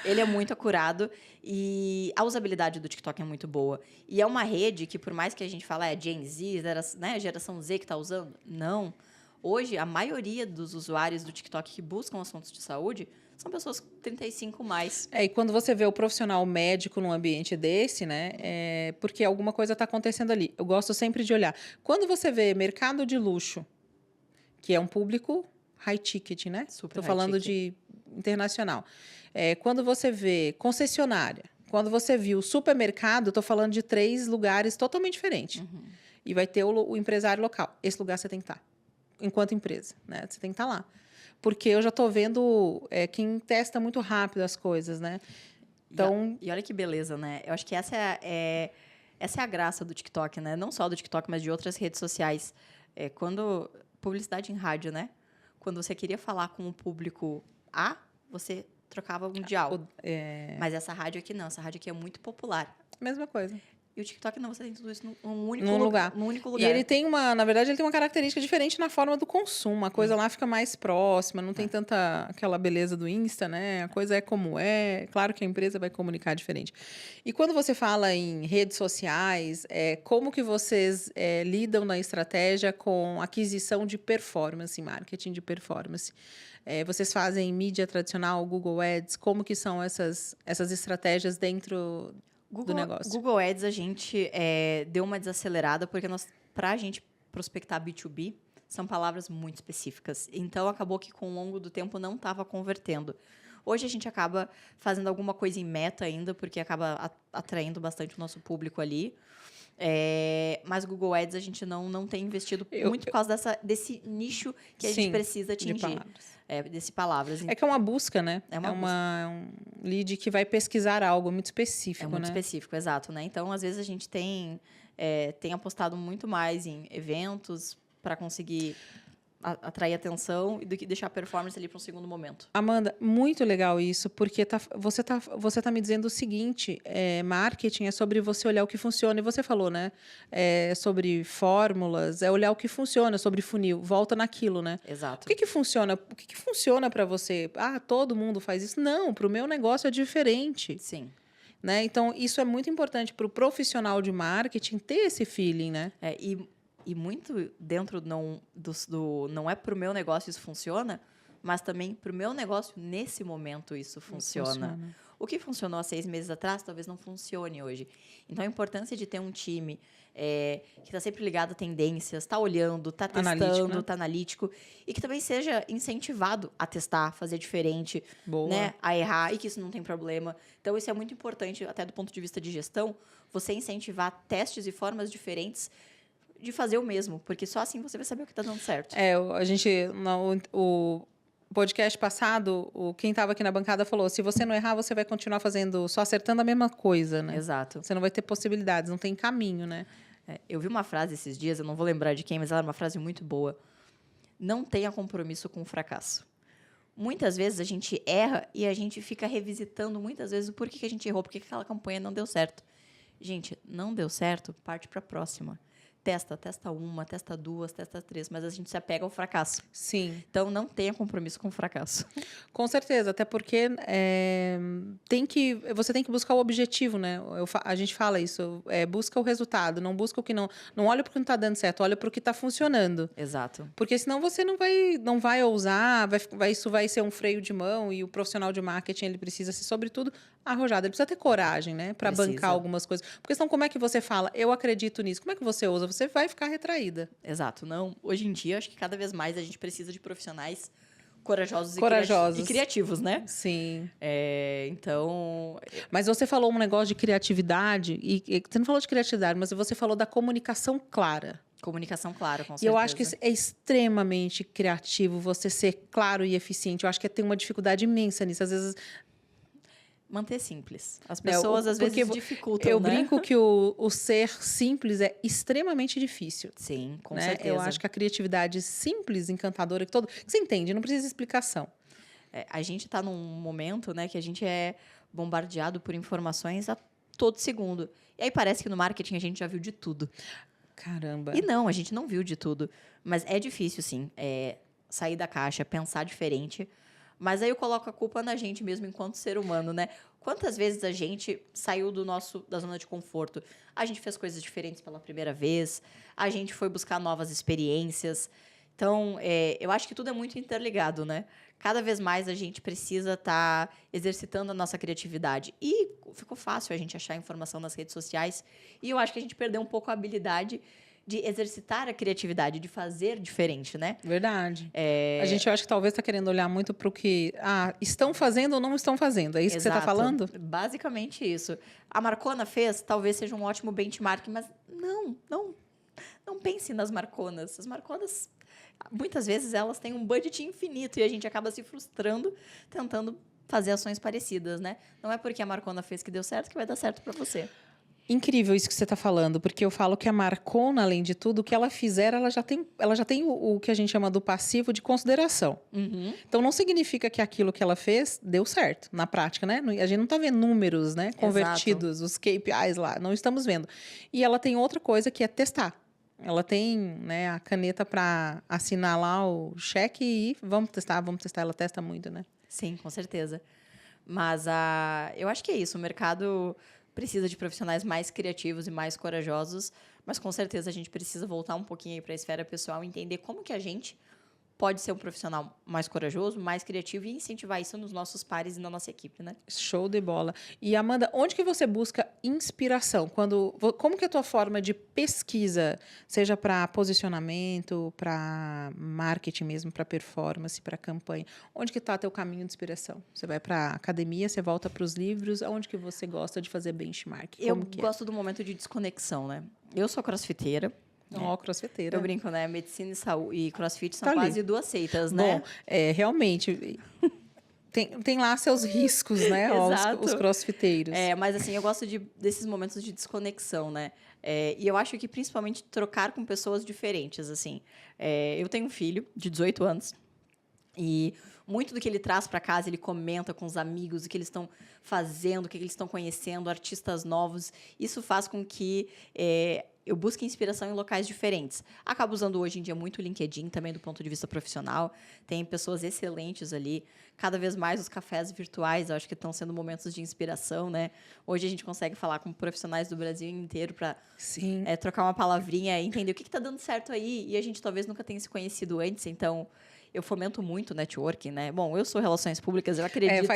Ele é muito acurado e a usabilidade do TikTok é muito boa. E é uma rede que, por mais que a gente fale, Gen Z, geração Z que está usando, não. Hoje, a maioria dos usuários do TikTok que buscam assuntos de saúde são pessoas 35 mais. E quando você vê o profissional médico num ambiente desse, né? Porque alguma coisa está acontecendo ali. Eu gosto sempre de olhar. Quando você vê mercado de luxo, que é um público high ticket, né? Estou falando de internacional. Quando você vê concessionária, quando você viu supermercado, estou falando de 3 lugares totalmente diferentes. Uhum. E vai ter o empresário local. Esse lugar você tem que estar. Enquanto empresa, né? Você tem que estar lá. Porque eu já estou vendo quem testa muito rápido as coisas, né? Então... E olha que beleza, né? Eu acho que essa é a graça do TikTok, né? Não só do TikTok, mas de outras redes sociais. Quando... Publicidade em rádio, né? Quando você queria falar com o público A, você trocava um dial. Mas essa rádio aqui não. Essa rádio aqui é muito popular. Mesma coisa. E o TikTok não, você tem tudo isso num único lugar. lugar. E ele tem na verdade, ele tem uma característica diferente na forma do consumo. A coisa lá fica mais próxima, não tem tanta aquela beleza do Insta, né? A coisa é como é. Claro que a empresa vai comunicar diferente. E quando você fala em redes sociais, como que vocês lidam na estratégia com aquisição de performance, marketing de performance? Vocês fazem mídia tradicional, Google Ads? Como que são essas estratégias dentro do negócio? Google Ads, a gente deu uma desacelerada, porque para a gente prospectar B2B, são palavras muito específicas. Então, acabou que, com o longo do tempo, não estava convertendo. Hoje, a gente acaba fazendo alguma coisa em meta ainda, porque acaba atraindo bastante o nosso público ali. Mas Google Ads, a gente não tem investido muito por causa desse nicho que a gente precisa atingir. Desse palavras. Que é uma busca, né? É um lead que vai pesquisar algo muito específico, né? É muito específico, exato, né? Então, às vezes, a gente tem apostado muito mais em eventos para conseguir atrair atenção do que deixar a performance ali para um segundo momento. Amanda, muito legal isso, porque você tá me dizendo o seguinte, marketing é sobre você olhar o que funciona, e você falou, né? Sobre fórmulas, olhar o que funciona, sobre funil, volta naquilo, né? Exato. O que funciona? O que funciona para você? Todo mundo faz isso? Não, para o meu negócio é diferente. Sim. Né? Então, isso é muito importante para o profissional de marketing ter esse feeling, né? E muito dentro não é para o meu negócio isso funciona, mas também para o meu negócio, nesse momento, isso funciona. O que funcionou há 6 meses atrás, talvez não funcione hoje. Então, a importância de ter um time que está sempre ligado a tendências, está olhando, está testando, está analítico, e que também seja incentivado a testar, fazer diferente, né, a errar, e que isso não tem problema. Então, isso é muito importante, até do ponto de vista de gestão, você incentivar testes e formas diferentes de fazer o mesmo, porque só assim você vai saber o que está dando certo. A gente, o podcast passado, quem estava aqui na bancada falou, se você não errar, você vai continuar fazendo, só acertando a mesma coisa, né? Exato. Você não vai ter possibilidades, não tem caminho, né? Eu vi uma frase esses dias, eu não vou lembrar de quem, mas ela é uma frase muito boa. Não tenha compromisso com o fracasso. Muitas vezes a gente erra e a gente fica revisitando muitas vezes o porquê que a gente errou, porque aquela campanha não deu certo. Gente, não deu certo, parte para a próxima. Testa uma, testa 2, testa 3, mas a gente se apega ao fracasso. Sim. Então, não tenha compromisso com o fracasso. Com certeza, até porque você tem que buscar o objetivo, né? A gente fala isso, busca o resultado, não busca o que não olha para o que não está dando certo, olha para o que está funcionando. Exato. Porque senão você não vai ousar, isso vai ser um freio de mão, e o profissional de marketing, ele precisa ser, sobretudo, arrojado. Ele precisa ter coragem, né? Para bancar algumas coisas. Porque senão, como é que você fala, eu acredito nisso? Como é que você ousa? Você vai ficar retraída. Exato. Não, hoje em dia, acho que cada vez mais a gente precisa de profissionais corajosos. E criativos, né? Sim. Então... Mas você falou um negócio de criatividade, e você não falou de criatividade, mas você falou da comunicação clara. Comunicação clara, com certeza. E eu acho que é extremamente criativo você ser claro e eficiente. Eu acho que tem uma dificuldade imensa nisso. Às vezes... Manter simples. As pessoas, às vezes, dificultam, eu né? brinco que o ser simples é extremamente difícil. Sim, com Né? certeza. Eu acho que a criatividade simples, encantadora, que você entende, não precisa de explicação. A gente está num momento, né, que a gente é bombardeado por informações a todo segundo. E aí parece que no marketing a gente já viu de tudo. Caramba. E não, a gente não viu de tudo. Mas é difícil, sim, sair da caixa, pensar diferente. Mas aí eu coloco a culpa na gente mesmo enquanto ser humano, né? Quantas vezes a gente saiu da zona de conforto? A gente fez coisas diferentes pela primeira vez, a gente foi buscar novas experiências. Então, eu acho que tudo é muito interligado, né? Cada vez mais a gente precisa estar exercitando a nossa criatividade. E ficou fácil a gente achar informação nas redes sociais. E eu acho que a gente perdeu um pouco a habilidade de exercitar a criatividade, de fazer diferente, né? Verdade. A gente, eu acho que talvez está querendo olhar muito para o que estão fazendo ou não estão fazendo. É isso que você está falando? Basicamente isso. A Marcona fez, talvez seja um ótimo benchmark, mas não pense nas Marconas. As Marconas, muitas vezes, elas têm um budget infinito e a gente acaba se frustrando tentando fazer ações parecidas, né? Não é porque a Marcona fez que deu certo que vai dar certo para você. Incrível isso que você está falando, porque eu falo que a Marcona, além de tudo, o que ela fizer, ela já tem o que a gente chama do passivo de consideração. Uhum. Então, não significa que aquilo que ela fez deu certo, na prática, né? A gente não está vendo números, né? Convertidos, os KPIs lá, não estamos vendo. E ela tem outra coisa que é testar. Ela tem, né, a caneta para assinar lá o cheque e vamos testar. Ela testa muito, né? Sim, com certeza. Mas eu acho que é isso. O mercado precisa de profissionais mais criativos e mais corajosos, mas com certeza a gente precisa voltar um pouquinho para a esfera pessoal e entender como que a gente pode ser um profissional mais corajoso, mais criativo e incentivar isso nos nossos pares e na nossa equipe, né? Show de bola. E Amanda, onde que você busca inspiração? Como que é a tua forma de pesquisa, seja para posicionamento, para marketing mesmo, para performance, para campanha? Onde que está teu caminho de inspiração? Você vai para academia, você volta para os livros, aonde que você gosta de fazer benchmark? Eu gosto do momento de desconexão, né? Eu sou crossfiteira. Crossfiteira. Eu brinco, né? Medicina e saúde e crossfit são Tá ali. quase duas seitas, né? Bom, realmente, tem lá seus riscos, né? Exato. Os crossfiteiros. Mas assim, eu gosto desses momentos de desconexão, né? E eu acho que principalmente trocar com pessoas diferentes, assim. Eu tenho um filho de 18 anos e muito do que ele traz para casa, ele comenta com os amigos, o que eles estão fazendo, o que eles estão conhecendo, artistas novos. Isso faz com que eu busque inspiração em locais diferentes. Acabo usando hoje em dia muito o LinkedIn, também do ponto de vista profissional. Tem pessoas excelentes ali. Cada vez mais os cafés virtuais, eu acho que estão sendo momentos de inspiração, né? Hoje a gente consegue falar com profissionais do Brasil inteiro para trocar uma palavrinha, entender o que está dando certo aí. E a gente talvez nunca tenha se conhecido antes, então eu fomento muito networking, né? Bom, eu sou relações públicas, eu acredito...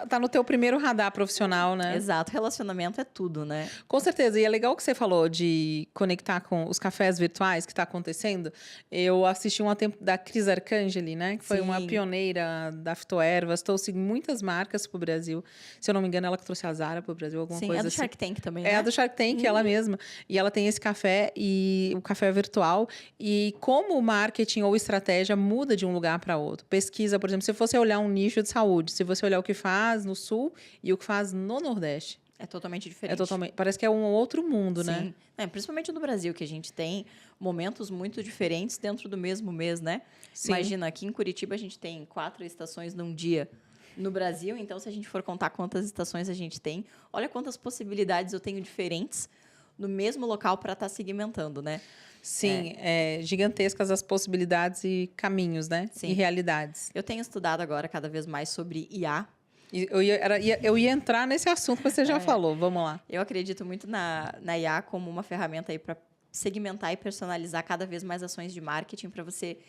Tá no teu primeiro radar profissional, né? Exato, relacionamento é tudo, né? Com certeza, e é legal que você falou de conectar com os cafés virtuais que está acontecendo. Eu assisti um tempo da Cris Arcangeli, né? Que foi uma pioneira da Fitoervas, trouxe muitas marcas para o Brasil. Se eu não me engano, ela que trouxe a Zara para o Brasil, alguma coisa assim. É do Shark Tank também, né? É a do Shark Tank, ela mesma. E ela tem esse café, e o café virtual. E como o marketing ou estratégia muda de um lugar para outro. Pesquisa, por exemplo, se você olhar um nicho de saúde, se você olhar o que faz no Sul e o que faz no Nordeste. É totalmente diferente. Parece que é um outro mundo, Sim. né? Principalmente no Brasil, que a gente tem momentos muito diferentes dentro do mesmo mês, né? Sim. Imagina, aqui em Curitiba a gente tem 4 estações num dia. No Brasil, então, se a gente for contar quantas estações a gente tem, olha quantas possibilidades eu tenho diferentes no mesmo local para estar segmentando, né? Sim, gigantescas as possibilidades e caminhos, né? Sim. E realidades. Eu tenho estudado agora cada vez mais sobre IA. Eu ia entrar nesse assunto, mas você já falou. Vamos lá. Eu acredito muito na IA como uma ferramenta aí para segmentar e personalizar cada vez mais ações de marketing para você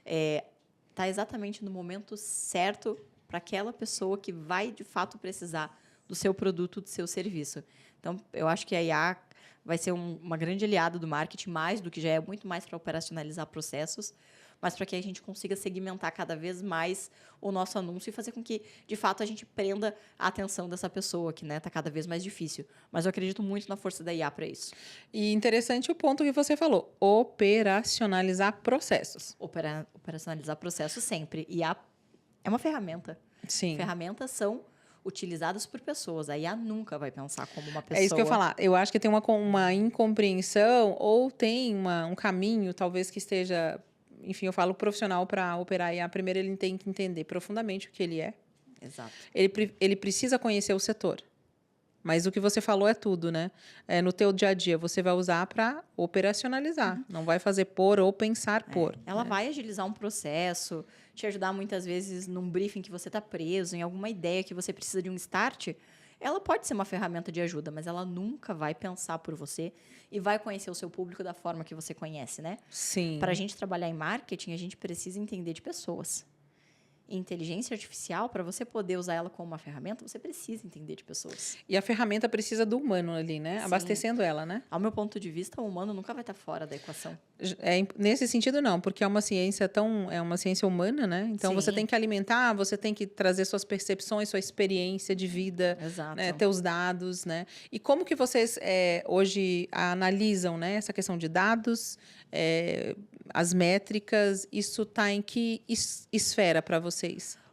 estar exatamente no momento certo para aquela pessoa que vai, de fato, precisar do seu produto, do seu serviço. Então, eu acho que a IA vai ser uma grande aliada do marketing, mais do que já é, muito mais para operacionalizar processos, mas para que a gente consiga segmentar cada vez mais o nosso anúncio e fazer com que, de fato, a gente prenda a atenção dessa pessoa, que está cada vez mais difícil. Mas eu acredito muito na força da IA para isso. E interessante o ponto que você falou, operacionalizar processos. Operacionalizar processos sempre. IA é uma ferramenta. Sim. Ferramentas são utilizadas por pessoas. A IA nunca vai pensar como uma pessoa. É isso que eu ia falar. Eu acho que tem uma incompreensão ou tem um caminho, talvez que esteja... Enfim, eu falo profissional para operar a IA. Primeiro, ele tem que entender profundamente o que ele é. Exato. Ele precisa conhecer o setor. Mas o que você falou é tudo, né? No teu dia a dia, você vai usar para operacionalizar. Não vai fazer por ou pensar por. Ela vai agilizar um processo, te ajudar muitas vezes num briefing que você está preso, em alguma ideia que você precisa de um start. Ela pode ser uma ferramenta de ajuda, mas ela nunca vai pensar por você e vai conhecer o seu público da forma que você conhece, né? Sim. Para a gente trabalhar em marketing, a gente precisa entender de pessoas. Inteligência artificial, para você poder usar ela como uma ferramenta, você precisa entender de pessoas. E a ferramenta precisa do humano ali, né? Sim. Abastecendo ela, né? Ao meu ponto de vista, o humano nunca vai estar fora da equação. Nesse sentido, não, porque é uma ciência humana, né? Então, Sim. você tem que alimentar, você tem que trazer suas percepções, sua experiência de vida, Exato. né? Teus dados, né? E como que vocês hoje analisam, né? Essa questão de dados, as métricas, isso está em que esfera para vocês?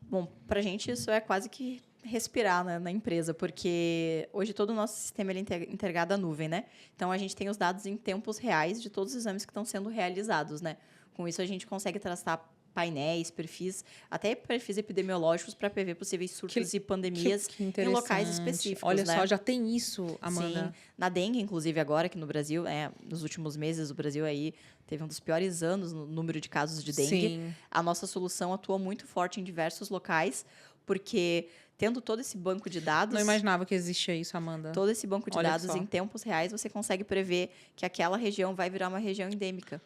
Bom, para a gente isso é quase que respirar, né, na empresa, porque hoje todo o nosso sistema ele é integrado à nuvem, né? Então, a gente tem os dados em tempos reais de todos os exames que estão sendo realizados, né? Com isso, a gente consegue traçar painéis, até perfis epidemiológicos para prever possíveis surtos e pandemias em locais específicos. Olha né? só, já tem isso, Amanda. Sim. Na dengue, inclusive, agora aqui no Brasil, nos últimos meses, o Brasil aí teve um dos piores anos no número de casos de dengue. Sim. A nossa solução atua muito forte em diversos locais, porque tendo todo esse banco de dados... Não imaginava que existia isso, Amanda. Todo esse banco de Olha dados só. em tempos reais, você consegue prever que aquela região vai virar uma região endêmica.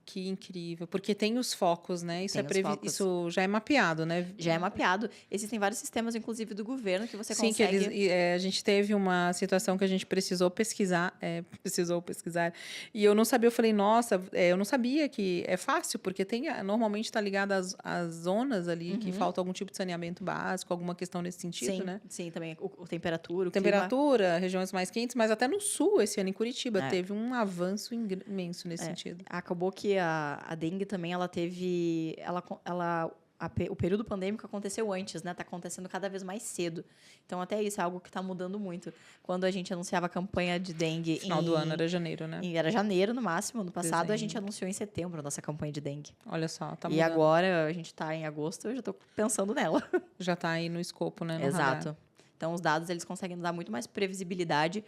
Que incrível, porque tem os focos, né? Isso, Focos. isso já é mapeado, né? Já é mapeado. Existem vários sistemas, inclusive, do governo, que você Sim, consegue... que a gente teve uma situação que a gente precisou pesquisar, e eu não sabia, eu falei, nossa, eu não sabia que é fácil, porque normalmente está ligado às zonas ali, que falta algum tipo de saneamento básico, alguma questão nesse sentido, Sim, né? sim, também o temperatura, o Temperatura, regiões mais quentes, mas até no sul, esse ano em Curitiba, É. teve um avanço imenso nesse sentido. Acabou que a dengue também, ela teve... o período pandêmico aconteceu antes, né? Está acontecendo cada vez mais cedo. Então, até isso é algo que está mudando muito. Quando a gente anunciava a campanha de dengue... Final do ano, era janeiro, né? Era janeiro, no máximo. No passado, a gente Dezembro. anunciou em setembro a nossa campanha de dengue. Olha só, tá E mudando. agora, a gente está em agosto, eu já estou pensando nela. Já está aí no escopo, né? No Exato. radar. Então, os dados eles conseguem nos dar muito mais previsibilidade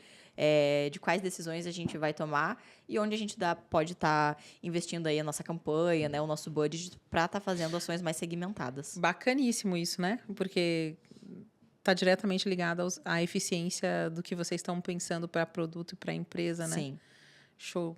de quais decisões a gente vai tomar e onde a gente pode estar investindo aí a nossa campanha, né, o nosso budget, para estar fazendo ações mais segmentadas. Bacaníssimo isso, né? Porque está diretamente ligado à eficiência do que vocês estão pensando para produto e para a empresa, né? Sim. Show.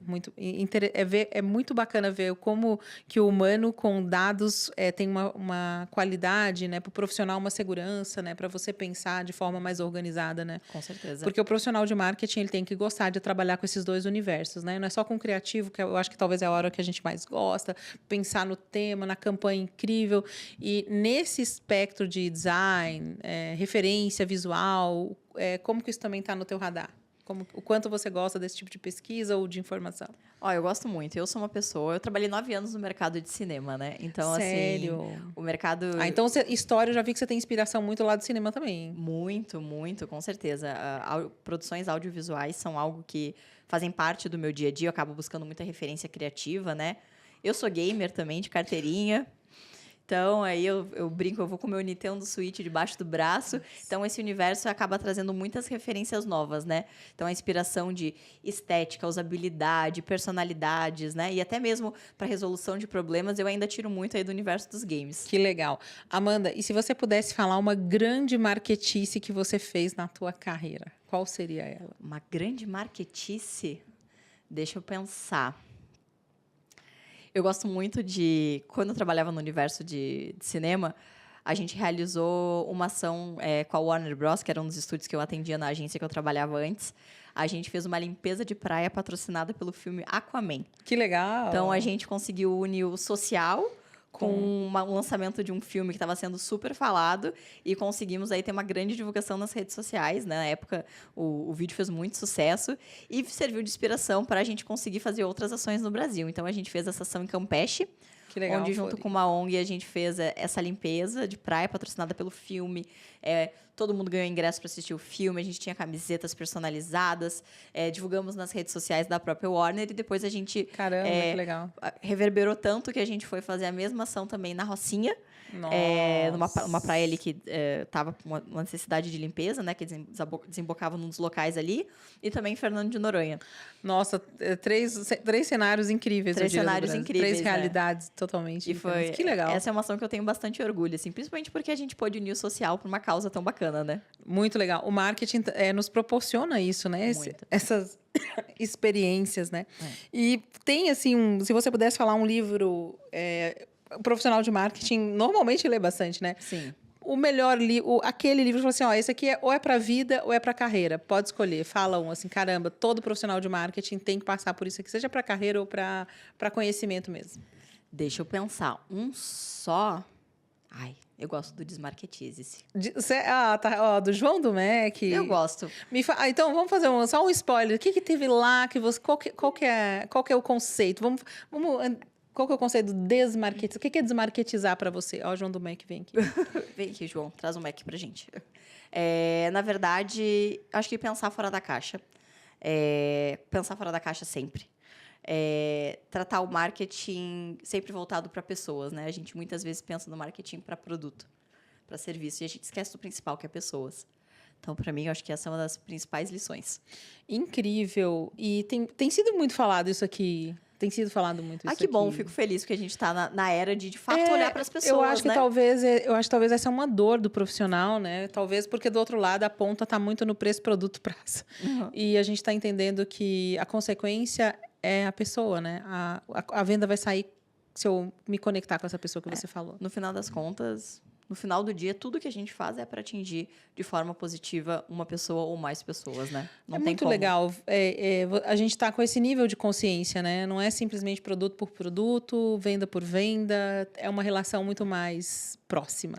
É muito bacana ver como que o humano com dados tem uma qualidade, né? Para o profissional, uma segurança, né? Para você pensar de forma mais organizada, né? Com certeza. Porque o profissional de marketing ele tem que gostar de trabalhar com esses dois universos, né? Não é só com o criativo, que eu acho que talvez é a hora que a gente mais gosta, pensar no tema, na campanha incrível. E nesse espectro de design, referência visual, como que isso também está no teu radar? O quanto você gosta desse tipo de pesquisa ou de informação? Eu gosto muito. Eu sou uma pessoa... Eu trabalhei 9 anos no mercado de cinema, né? Então, Sério? assim... O mercado... Então, história, eu já vi que você tem inspiração muito lá do cinema também. Muito, muito, com certeza. Produções audiovisuais são algo que fazem parte do meu dia a dia. Eu acabo buscando muita referência criativa, né? Eu sou gamer também, de carteirinha. Então, aí eu brinco, eu vou com o meu Nintendo Switch debaixo do braço. Então, esse universo acaba trazendo muitas referências novas, né? Então, a inspiração de estética, usabilidade, personalidades, né? E até mesmo para resolução de problemas, eu ainda tiro muito aí do universo dos games. Que legal. Amanda, e se você pudesse falar uma grande marketice que você fez na tua carreira, qual seria ela? Uma grande marketice? Deixa eu pensar. Eu gosto muito de... Quando eu trabalhava no universo de cinema, a gente realizou uma ação com a Warner Bros., que era um dos estúdios que eu atendia na agência que eu trabalhava antes. A gente fez uma limpeza de praia patrocinada pelo filme Aquaman. Que legal! Então, a gente conseguiu unir o social com um lançamento de um filme que estava sendo super falado e conseguimos aí ter uma grande divulgação nas redes sociais, né? Na época, o vídeo fez muito sucesso e serviu de inspiração para a gente conseguir fazer outras ações no Brasil. Então, a gente fez essa ação em Campeche, Que legal, onde junto Flori. com uma ONG a gente fez essa limpeza de praia patrocinada pelo filme. Todo mundo ganhou ingresso para assistir o filme, a gente tinha camisetas personalizadas, divulgamos nas redes sociais da própria Warner e depois a gente Caramba, que legal. reverberou tanto que a gente foi fazer a mesma ação também na Rocinha. Nossa. Numa praia ali que estava com uma necessidade de limpeza, né? Que desembocava num dos locais ali. E também em Fernando de Noronha. Nossa, três cenários incríveis. Três eu diria, do cenários Brasil. incríveis, Três né? realidades totalmente diferentes. Que legal. Essa é uma ação que eu tenho bastante orgulho, assim. Principalmente porque a gente pôde unir o social para uma causa tão bacana, né? Muito legal. O marketing nos proporciona isso, né? Muito. Essas experiências, né? E tem, assim, se você pudesse falar um livro... o profissional de marketing normalmente lê bastante, né? Sim. O melhor livro, aquele livro que fala assim, ó, esse aqui ou é para vida ou é para carreira. Pode escolher. Fala um assim, caramba, todo profissional de marketing tem que passar por isso aqui, seja para carreira ou para conhecimento mesmo. Deixa eu pensar. Um só... Ai, eu gosto do Desmarketize-se. Do João Domecq. Eu gosto. Então, vamos fazer só um spoiler. O que teve lá? Qual que é o conceito? Qual que é o conceito do desmarketizar? O que é desmarketizar para você? Ó, o João Domecq vem aqui. Vem aqui, João. Traz um Mac pra gente. Na verdade, acho que pensar fora da caixa. Pensar fora da caixa sempre. Tratar o marketing sempre voltado para pessoas, né? A gente muitas vezes pensa no marketing para produto, para serviço, e a gente esquece do principal, que é pessoas. Então, para mim, eu acho que essa é uma das principais lições. Incrível. E tem sido muito falado isso aqui. Tem sido falado muito isso aqui. Que bom, fico feliz que a gente está na era de fato, olhar para as pessoas, eu acho que né? talvez essa é uma dor do profissional, né? Talvez porque do outro lado a ponta está muito no preço, produto, prazo. Uhum. E a gente está entendendo que a consequência é a pessoa, né? A venda vai sair se eu me conectar com essa pessoa que você falou. No final das contas, no final do dia, tudo que a gente faz é para atingir de forma positiva uma pessoa ou mais pessoas, né? Não tem muito como. legal. A gente está com esse nível de consciência, né? Não é simplesmente produto por produto, venda por venda. É uma relação muito mais próxima.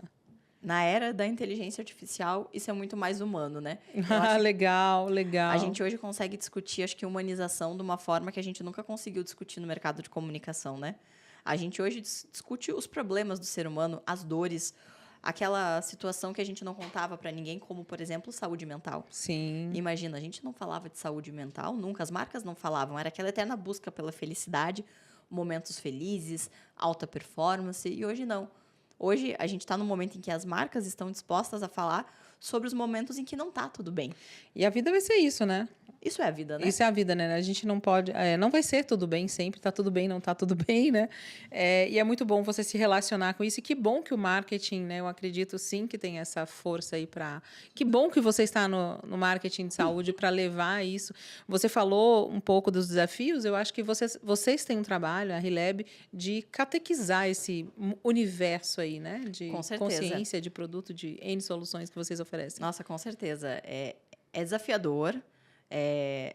Na era da inteligência artificial, isso é muito mais humano, né? Legal. A gente hoje consegue discutir, acho que, humanização de uma forma que a gente nunca conseguiu discutir no mercado de comunicação, né? A gente hoje discute os problemas do ser humano, as dores, aquela situação que a gente não contava para ninguém, como, por exemplo, saúde mental. Sim. Imagina, a gente não falava de saúde mental nunca, as marcas não falavam, era aquela eterna busca pela felicidade, momentos felizes, alta performance, e hoje não. Hoje, a gente está num momento em que as marcas estão dispostas a falar sobre os momentos em que não está tudo bem. E a vida vai ser isso, né? Isso é a vida, né? Isso é a vida, né? A gente não pode... não vai ser tudo bem sempre, tá tudo bem, não tá tudo bem, né? E é muito bom você se relacionar com isso. E que bom que o marketing, né? Eu acredito, sim, que tem essa força aí para... Que bom que você está no marketing de saúde para levar isso. Você falou um pouco dos desafios. Eu acho que vocês têm um trabalho, a Rileb, de catequizar esse universo aí, né? De Com certeza. Consciência, de produto, de N soluções que vocês oferecem. Nossa, com certeza. É desafiador.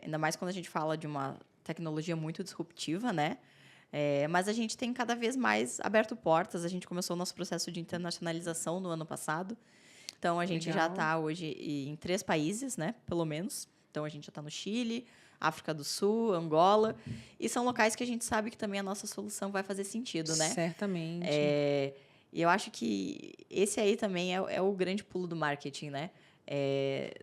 Ainda mais quando a gente fala de uma tecnologia muito disruptiva, né? Mas a gente tem cada vez mais aberto portas. A gente começou o nosso processo de internacionalização no ano passado. Então, a gente já está hoje em 3 países, né? Pelo menos. Então, a gente já está no Chile, África do Sul, Angola. E são locais que a gente sabe que também a nossa solução vai fazer sentido, né? Certamente. E eu acho que esse aí também é o grande pulo do marketing, né?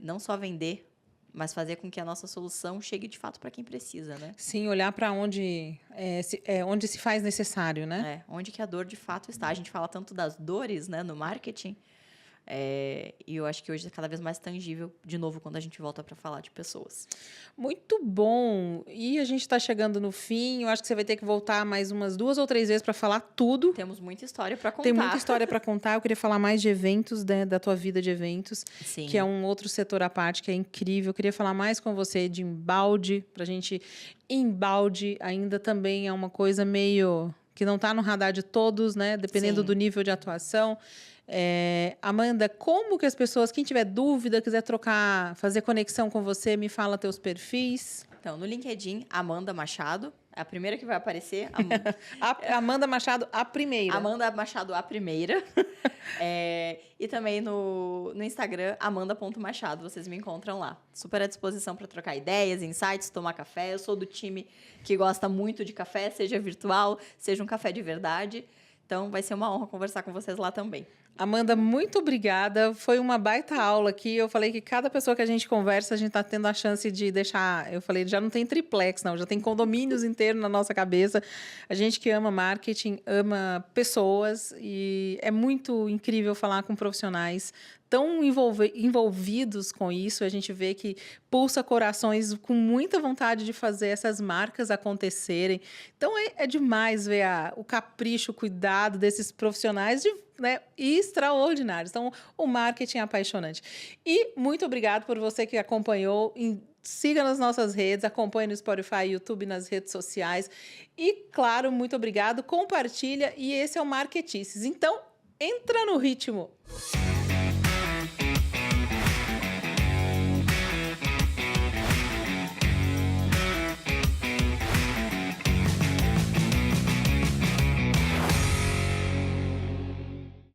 Não só vender, mas fazer com que a nossa solução chegue de fato para quem precisa, né? Sim, olhar para onde se faz necessário, né? Onde que a dor de fato está. A gente fala tanto das dores, né, no marketing, e eu acho que hoje é cada vez mais tangível, de novo, quando a gente volta para falar de pessoas. Muito bom! E a gente está chegando no fim. Eu acho que você vai ter que voltar mais umas 2 ou 3 vezes para falar tudo. Temos muita história para contar. Tem muita história para contar. Eu queria falar mais de eventos, né, da tua vida de eventos, Sim. que é um outro setor à parte que é incrível. Eu queria falar mais com você de embalde, para a gente... Embalde ainda também é uma coisa meio... que não está no radar de todos, né? Dependendo Sim. do nível de atuação. Amanda, como que as pessoas, quem tiver dúvida, quiser trocar, fazer conexão com você, me fala teus perfis. Então, no LinkedIn, Amanda Machado, É a primeira que vai aparecer. Amanda Machado, a primeira. Amanda Machado, a primeira. E também no Instagram, amanda.machado. Vocês me encontram lá. Super à disposição para trocar ideias, insights, tomar café. Eu sou do time que gosta muito de café, seja virtual, seja um café de verdade. Então, vai ser uma honra conversar com vocês lá também. Amanda, muito obrigada. Foi uma baita aula aqui. Eu falei que cada pessoa que a gente conversa, a gente está tendo a chance de deixar... Eu falei, já não tem triplex, não. Já tem condomínios inteiros na nossa cabeça. A gente que ama marketing, ama pessoas. E é muito incrível falar com profissionais tão envolvidos com isso. A gente vê que pulsa corações com muita vontade de fazer essas marcas acontecerem. Então, é demais ver o capricho, o cuidado desses profissionais extraordinários. Então, o marketing é apaixonante. E muito obrigado por você que acompanhou. Siga nas nossas redes, acompanhe no Spotify, YouTube, nas redes sociais. E, claro, muito obrigado. Compartilha. E esse é o Marketices. Então, entra no ritmo.